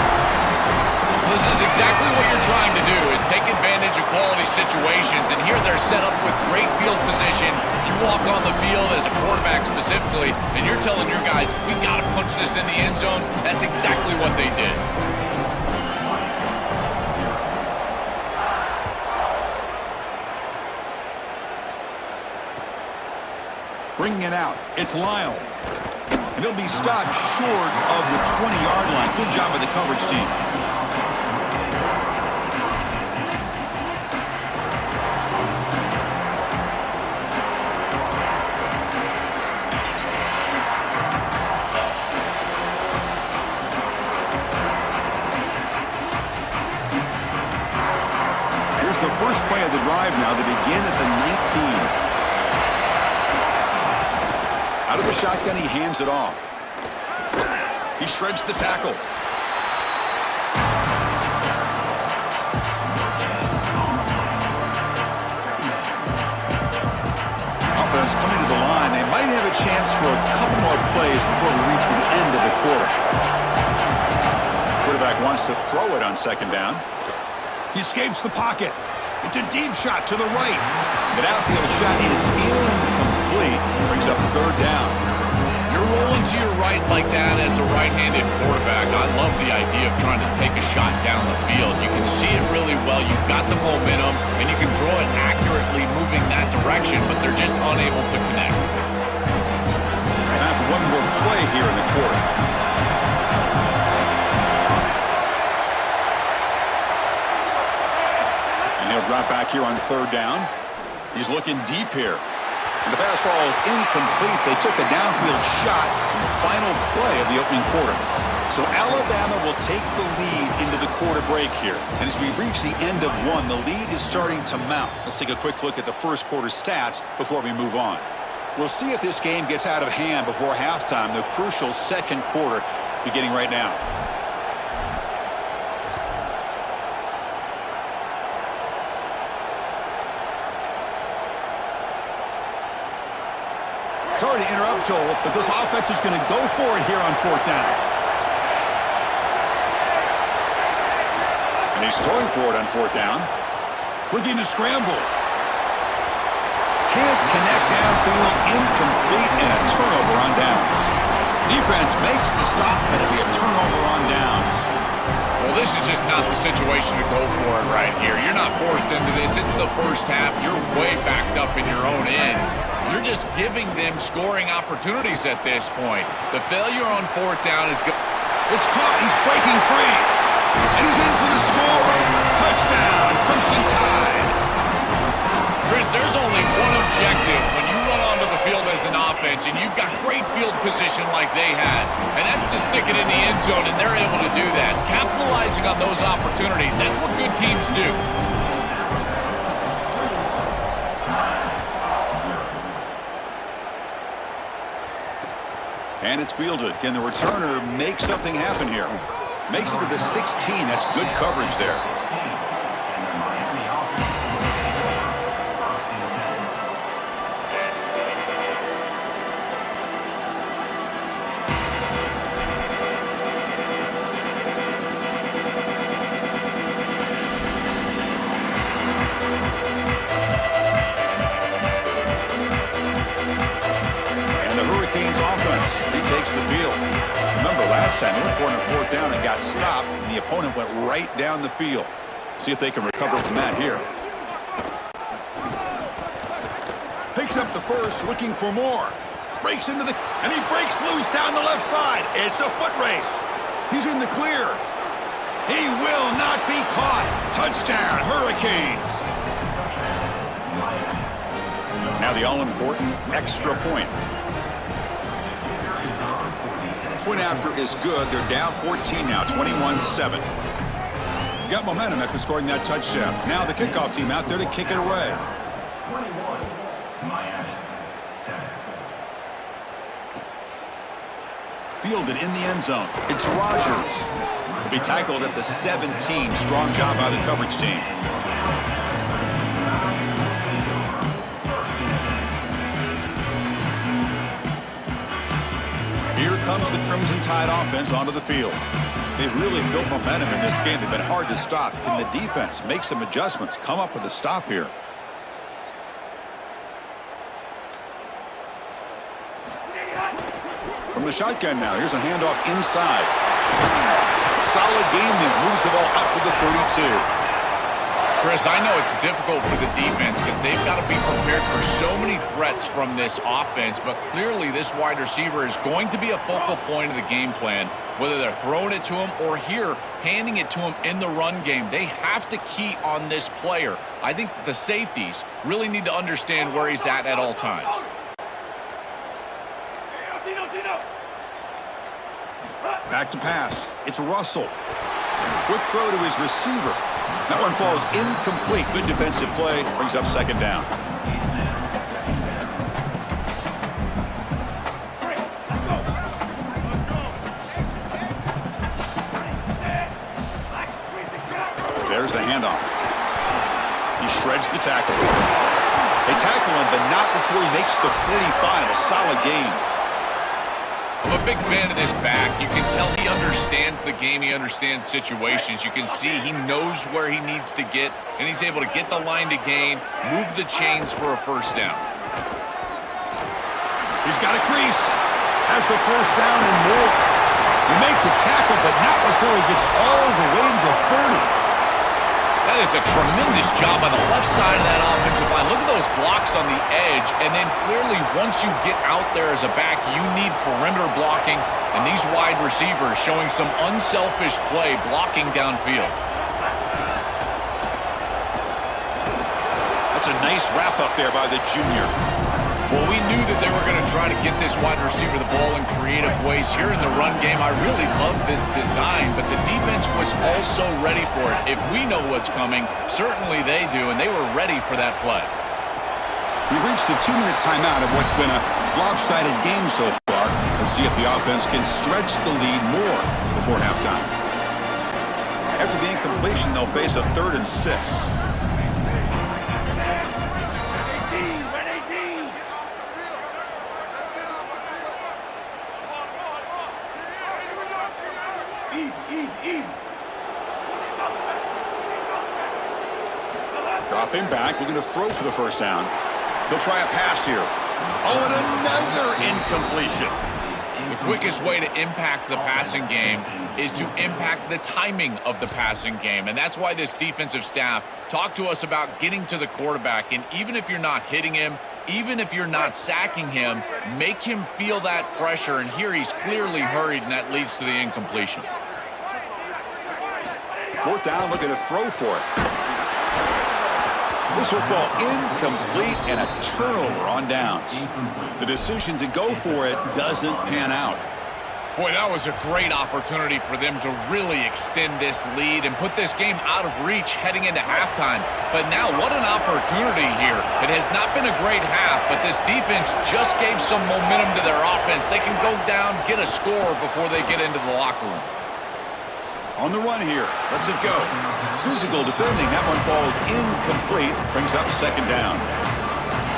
This is exactly what you're trying to do, is take advantage of quality situations. And here they're set up with great field position. You walk on the field as a quarterback specifically, and you're telling your guys, we got to punch this in the end zone. That's exactly what they did. Bringing it out. It's Lyle. And he'll be stopped short of the 20-yard line. Good job by the coverage team. Here's the first play of the drive now. They begin at the 19. Out of the shotgun, he hands it off. He shreds the tackle. Offense coming to the line. They might have a chance for a couple more plays before we reach the end of the quarter. Quarterback wants to throw it on 2nd down. He escapes the pocket. It's a deep shot to the right. The outfield shot is incomplete. Brings up 3rd down. You're rolling to your right like that as a right-handed quarterback. I love the idea of trying to take a shot down the field. You can see it really well. You've got the momentum, and you can throw it accurately moving that direction, but they're just unable to connect. Time for one more play here in the quarter. He'll drop back here on 3rd down. He's looking deep here. And the pass ball is incomplete. They took a downfield shot in the final play of the opening quarter. So Alabama will take the lead into the quarter break here. And as we reach the end of one, the lead is starting to mount. Let's take a quick look at the first quarter stats before we move on. We'll see if this game gets out of hand before halftime, the crucial 2nd quarter beginning right now. Sorry to interrupt, Joel, but this offense is going to go for it here on 4th down. And he's throwing for it on 4th down. Looking to scramble. Can't connect down field, incomplete, and a turnover on downs. Defense makes the stop, and it'll be a turnover on downs. Well, this is just not the situation to go for it right here. You're not forced into this. It's the first half. You're way backed up in your own end. You're just giving them scoring opportunities at this point. The failure on fourth down is good. It's caught. He's breaking free. And he's in for the score. Touchdown, Crimson Tide. Chris, there's only one objective when you run onto the field as an offense and you've got great field position like they had, and that's to stick it in the end zone, and they're able to do that. Capitalizing on those opportunities, that's what good teams do. And it's fielded. Can the returner make something happen here? Makes it to the 16. That's good coverage there. Takes the field. Remember last time they went for it on fourth down and got stopped, and the opponent went right down the field. See if they can recover from that here. Picks up the first, looking for more. Breaks into the, and he breaks loose down the left side. It's a foot race. He's in the clear. He will not be caught. Touchdown, Hurricanes. Now the all-important extra point. Point after is good. They're down 14 now, 21-7. Got momentum after scoring that touchdown. Now the kickoff team out there to kick it away. Fielded in the end zone. It's Rogers. He'll be tackled at the 17. Strong job by the coverage team. Here comes the Crimson Tide offense onto the field. They've really built momentum in this game. They've been hard to stop. Can the defense make some adjustments, come up with a stop here? From the shotgun now, here's a handoff inside. Solid gain there. Moves the ball up to the 32. Chris, I know it's difficult for the defense because they've got to be prepared for so many threats from this offense, but clearly this wide receiver is going to be a focal point of the game plan, whether they're throwing it to him or here, handing it to him in the run game. They have to key on this player. I think the safeties really need to understand where he's at all times. Back to pass. It's Russell. Quick throw to his receiver. That one falls incomplete. Good defensive play. Brings up second down. There's the handoff. He shreds the tackle. They tackle him, but not before he makes the 45. A solid gain. I'm a big fan of this back. You can tell he understands the game. He understands situations. You can see he knows where he needs to get, and he's able to get the line to gain, move the chains for a first down. He's got a crease. Has the first down and more. He make the tackle, but not before he gets all the way to the 30. That is a tremendous job on the left side of that offensive line. Look at those blocks on the edge, and then clearly once you get out there as a back, you need perimeter blocking, and these wide receivers showing some unselfish play blocking downfield. That's a nice wrap up there by the junior. Well, we knew that they were going to try to get this wide receiver the ball in creative ways here in the run game. I really love this design, but the defense was also ready for it. If we know what's coming, certainly they do, and they were ready for that play. We reached the 2-minute timeout of what's been a lopsided game so far. Let's see if the offense can stretch the lead more before halftime. After the incompletion, they'll face a 3rd and 6. Dropping back, looking to throw for the first down. He'll try a pass here. Oh, and another incompletion. The quickest way to impact the passing game is to impact the timing of the passing game. And that's why this defensive staff talked to us about getting to the quarterback. And even if you're not hitting him, even if you're not sacking him, make him feel that pressure. And here he's clearly hurried, and that leads to the incompletion. 4th down, looking to throw for it. This will fall incomplete and a turnover on downs. The decision to go for it doesn't pan out. Boy, that was a great opportunity for them to really extend this lead and put this game out of reach heading into halftime. But now, what an opportunity here. It has not been a great half, but this defense just gave some momentum to their offense. They can go down, get a score before they get into the locker room. On the run here. Let's it go. Physical defending. That one falls incomplete. Brings up 2nd down.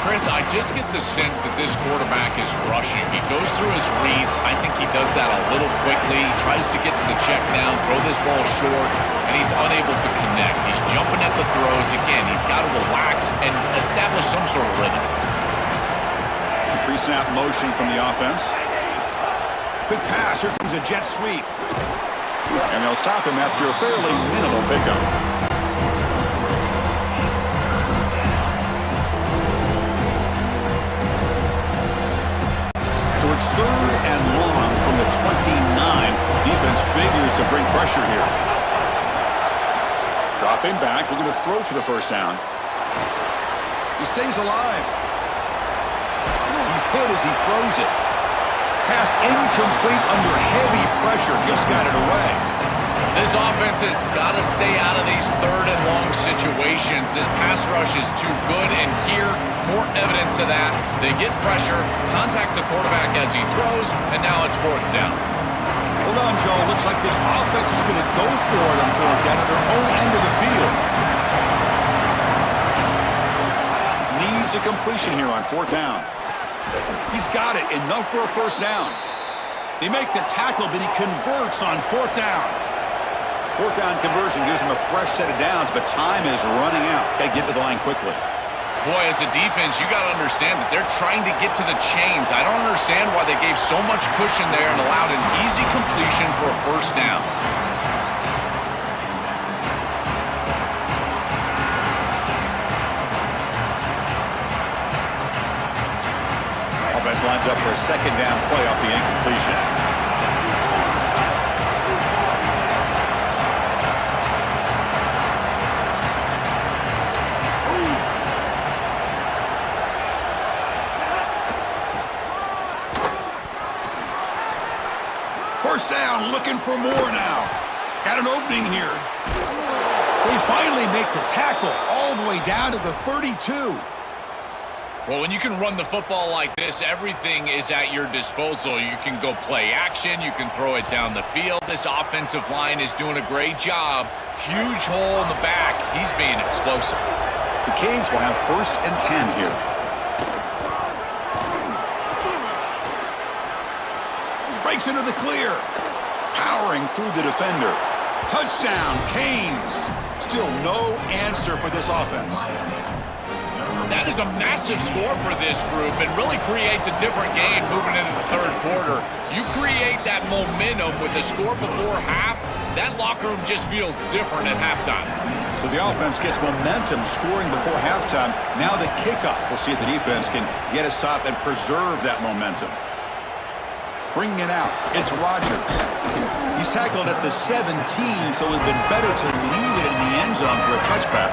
Chris, I just get the sense that this quarterback is rushing. He goes through his reads. I think he does that a little quickly. He tries to get to the check down, throw this ball short, and he's unable to connect. He's jumping at the throws. Again, he's got to relax and establish some sort of rhythm. Pre-snap motion from the offense. Good pass. Here comes a jet sweep. And they'll stop him after a fairly minimal pickup. So it's 3rd and long from the 29. Defense figures to bring pressure here. Dropping back, looking to throw for the 1st down. He stays alive. He's hit as he throws it. Pass incomplete under heavy pressure, just got it away. This offense has got to stay out of these 3rd and long situations. This pass rush is too good, and here, more evidence of that. They get pressure, contact the quarterback as he throws, and now it's 4th down. Hold on, Joe. Looks like this offense is going to go for it on 4th down at their own end of the field. Needs a completion here on 4th down. He's got it. Enough for a 1st down. They make the tackle, but he converts on 4th down. 4th down conversion gives him a fresh set of downs, but time is running out. Got to get to the line quickly. Boy, as a defense, you got to understand that they're trying to get to the chains. I don't understand why they gave so much cushion there and allowed an easy completion for a 1st down. Offense lines up for a 2nd down play off the incompletion. First down, looking for more now. Got an opening here. They finally make the tackle all the way down to the 32. Well, when you can run the football like this, everything is at your disposal. You can go play action. You can throw it down the field. This offensive line is doing a great job. Huge hole in the back. He's being explosive. The Canes will have 1st and 10 here. Breaks into the clear. Powering through the defender. Touchdown, Canes. Still no answer for this offense. That is a massive score for this group and really creates a different game moving into the 3rd quarter. You create that momentum with the score before half, that locker room just feels different at halftime. So the offense gets momentum scoring before halftime. Now the kickoff. We'll see if the defense can get a stop and preserve that momentum. Bringing it out, it's Rodgers. He's tackled at the 17, so it would have been better to leave it in the end zone for a touchback.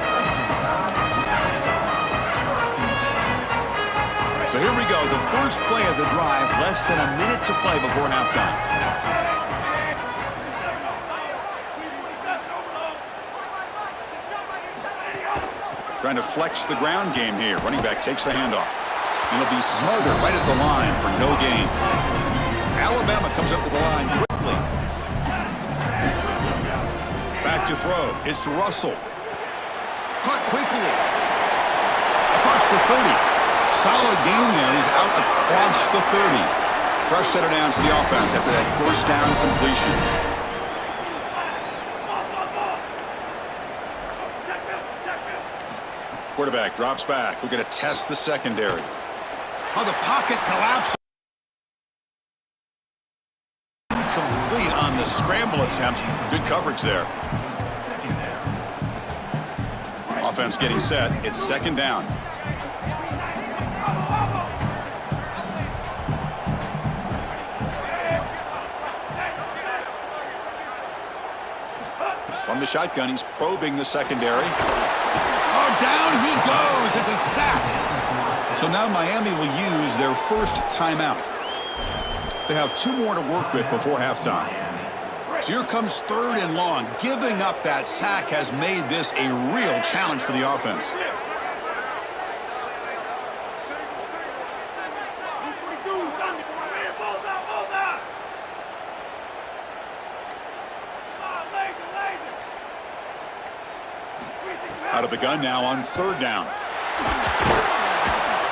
So here we go, the first play of the drive, less than a minute to play before halftime. Trying to flex the ground game here. Running back takes the handoff. And he'll be smothered right at the line for no gain. Alabama comes up to the line quickly. Back to throw. It's Russell. Caught quickly. Across the 30. Solid gain there. He's out across the 30. Fresh set of downs for the offense after that 1st down completion. Quarterback drops back. We're going to test the secondary. Oh, the pocket collapse. Complete on the scramble attempt. Good coverage there. Offense getting set. It's second down. From the shotgun, he's probing the secondary. Oh, down he goes. It's a sack. So now Miami will use their first timeout. They have 2 more to work with before halftime. So here comes 3rd and long. Giving up that sack has made this a real challenge for the offense. Out of the gun now on 3rd down.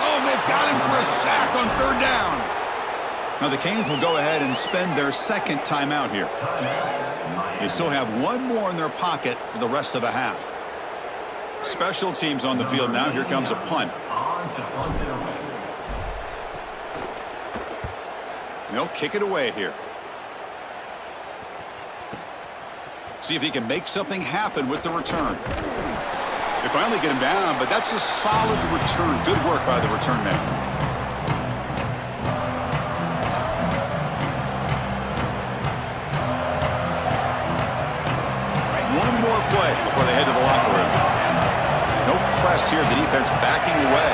Oh, they've got him for a sack on 3rd down. Now the Canes will go ahead and spend their second timeout here. They still have 1 more in their pocket for the rest of the half. Special teams on the field now. Here comes a punt. They'll kick it away here. See if he can make something happen with the return. They finally get him down, but that's a solid return. Good work by the return man. Play before they head to the locker room. No press here. The defense backing away.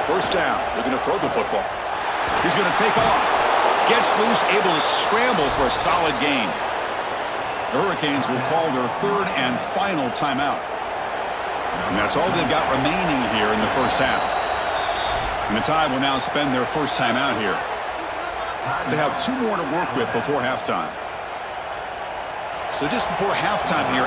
1st down. They're going to throw the football. He's going to take off. Gets loose, able to scramble for a solid gain. The Hurricanes will call their 3rd and final timeout. And that's all they've got remaining here in the first half. And the Tide will now spend their first timeout here. They have 2 more to work with before halftime. So just before halftime here,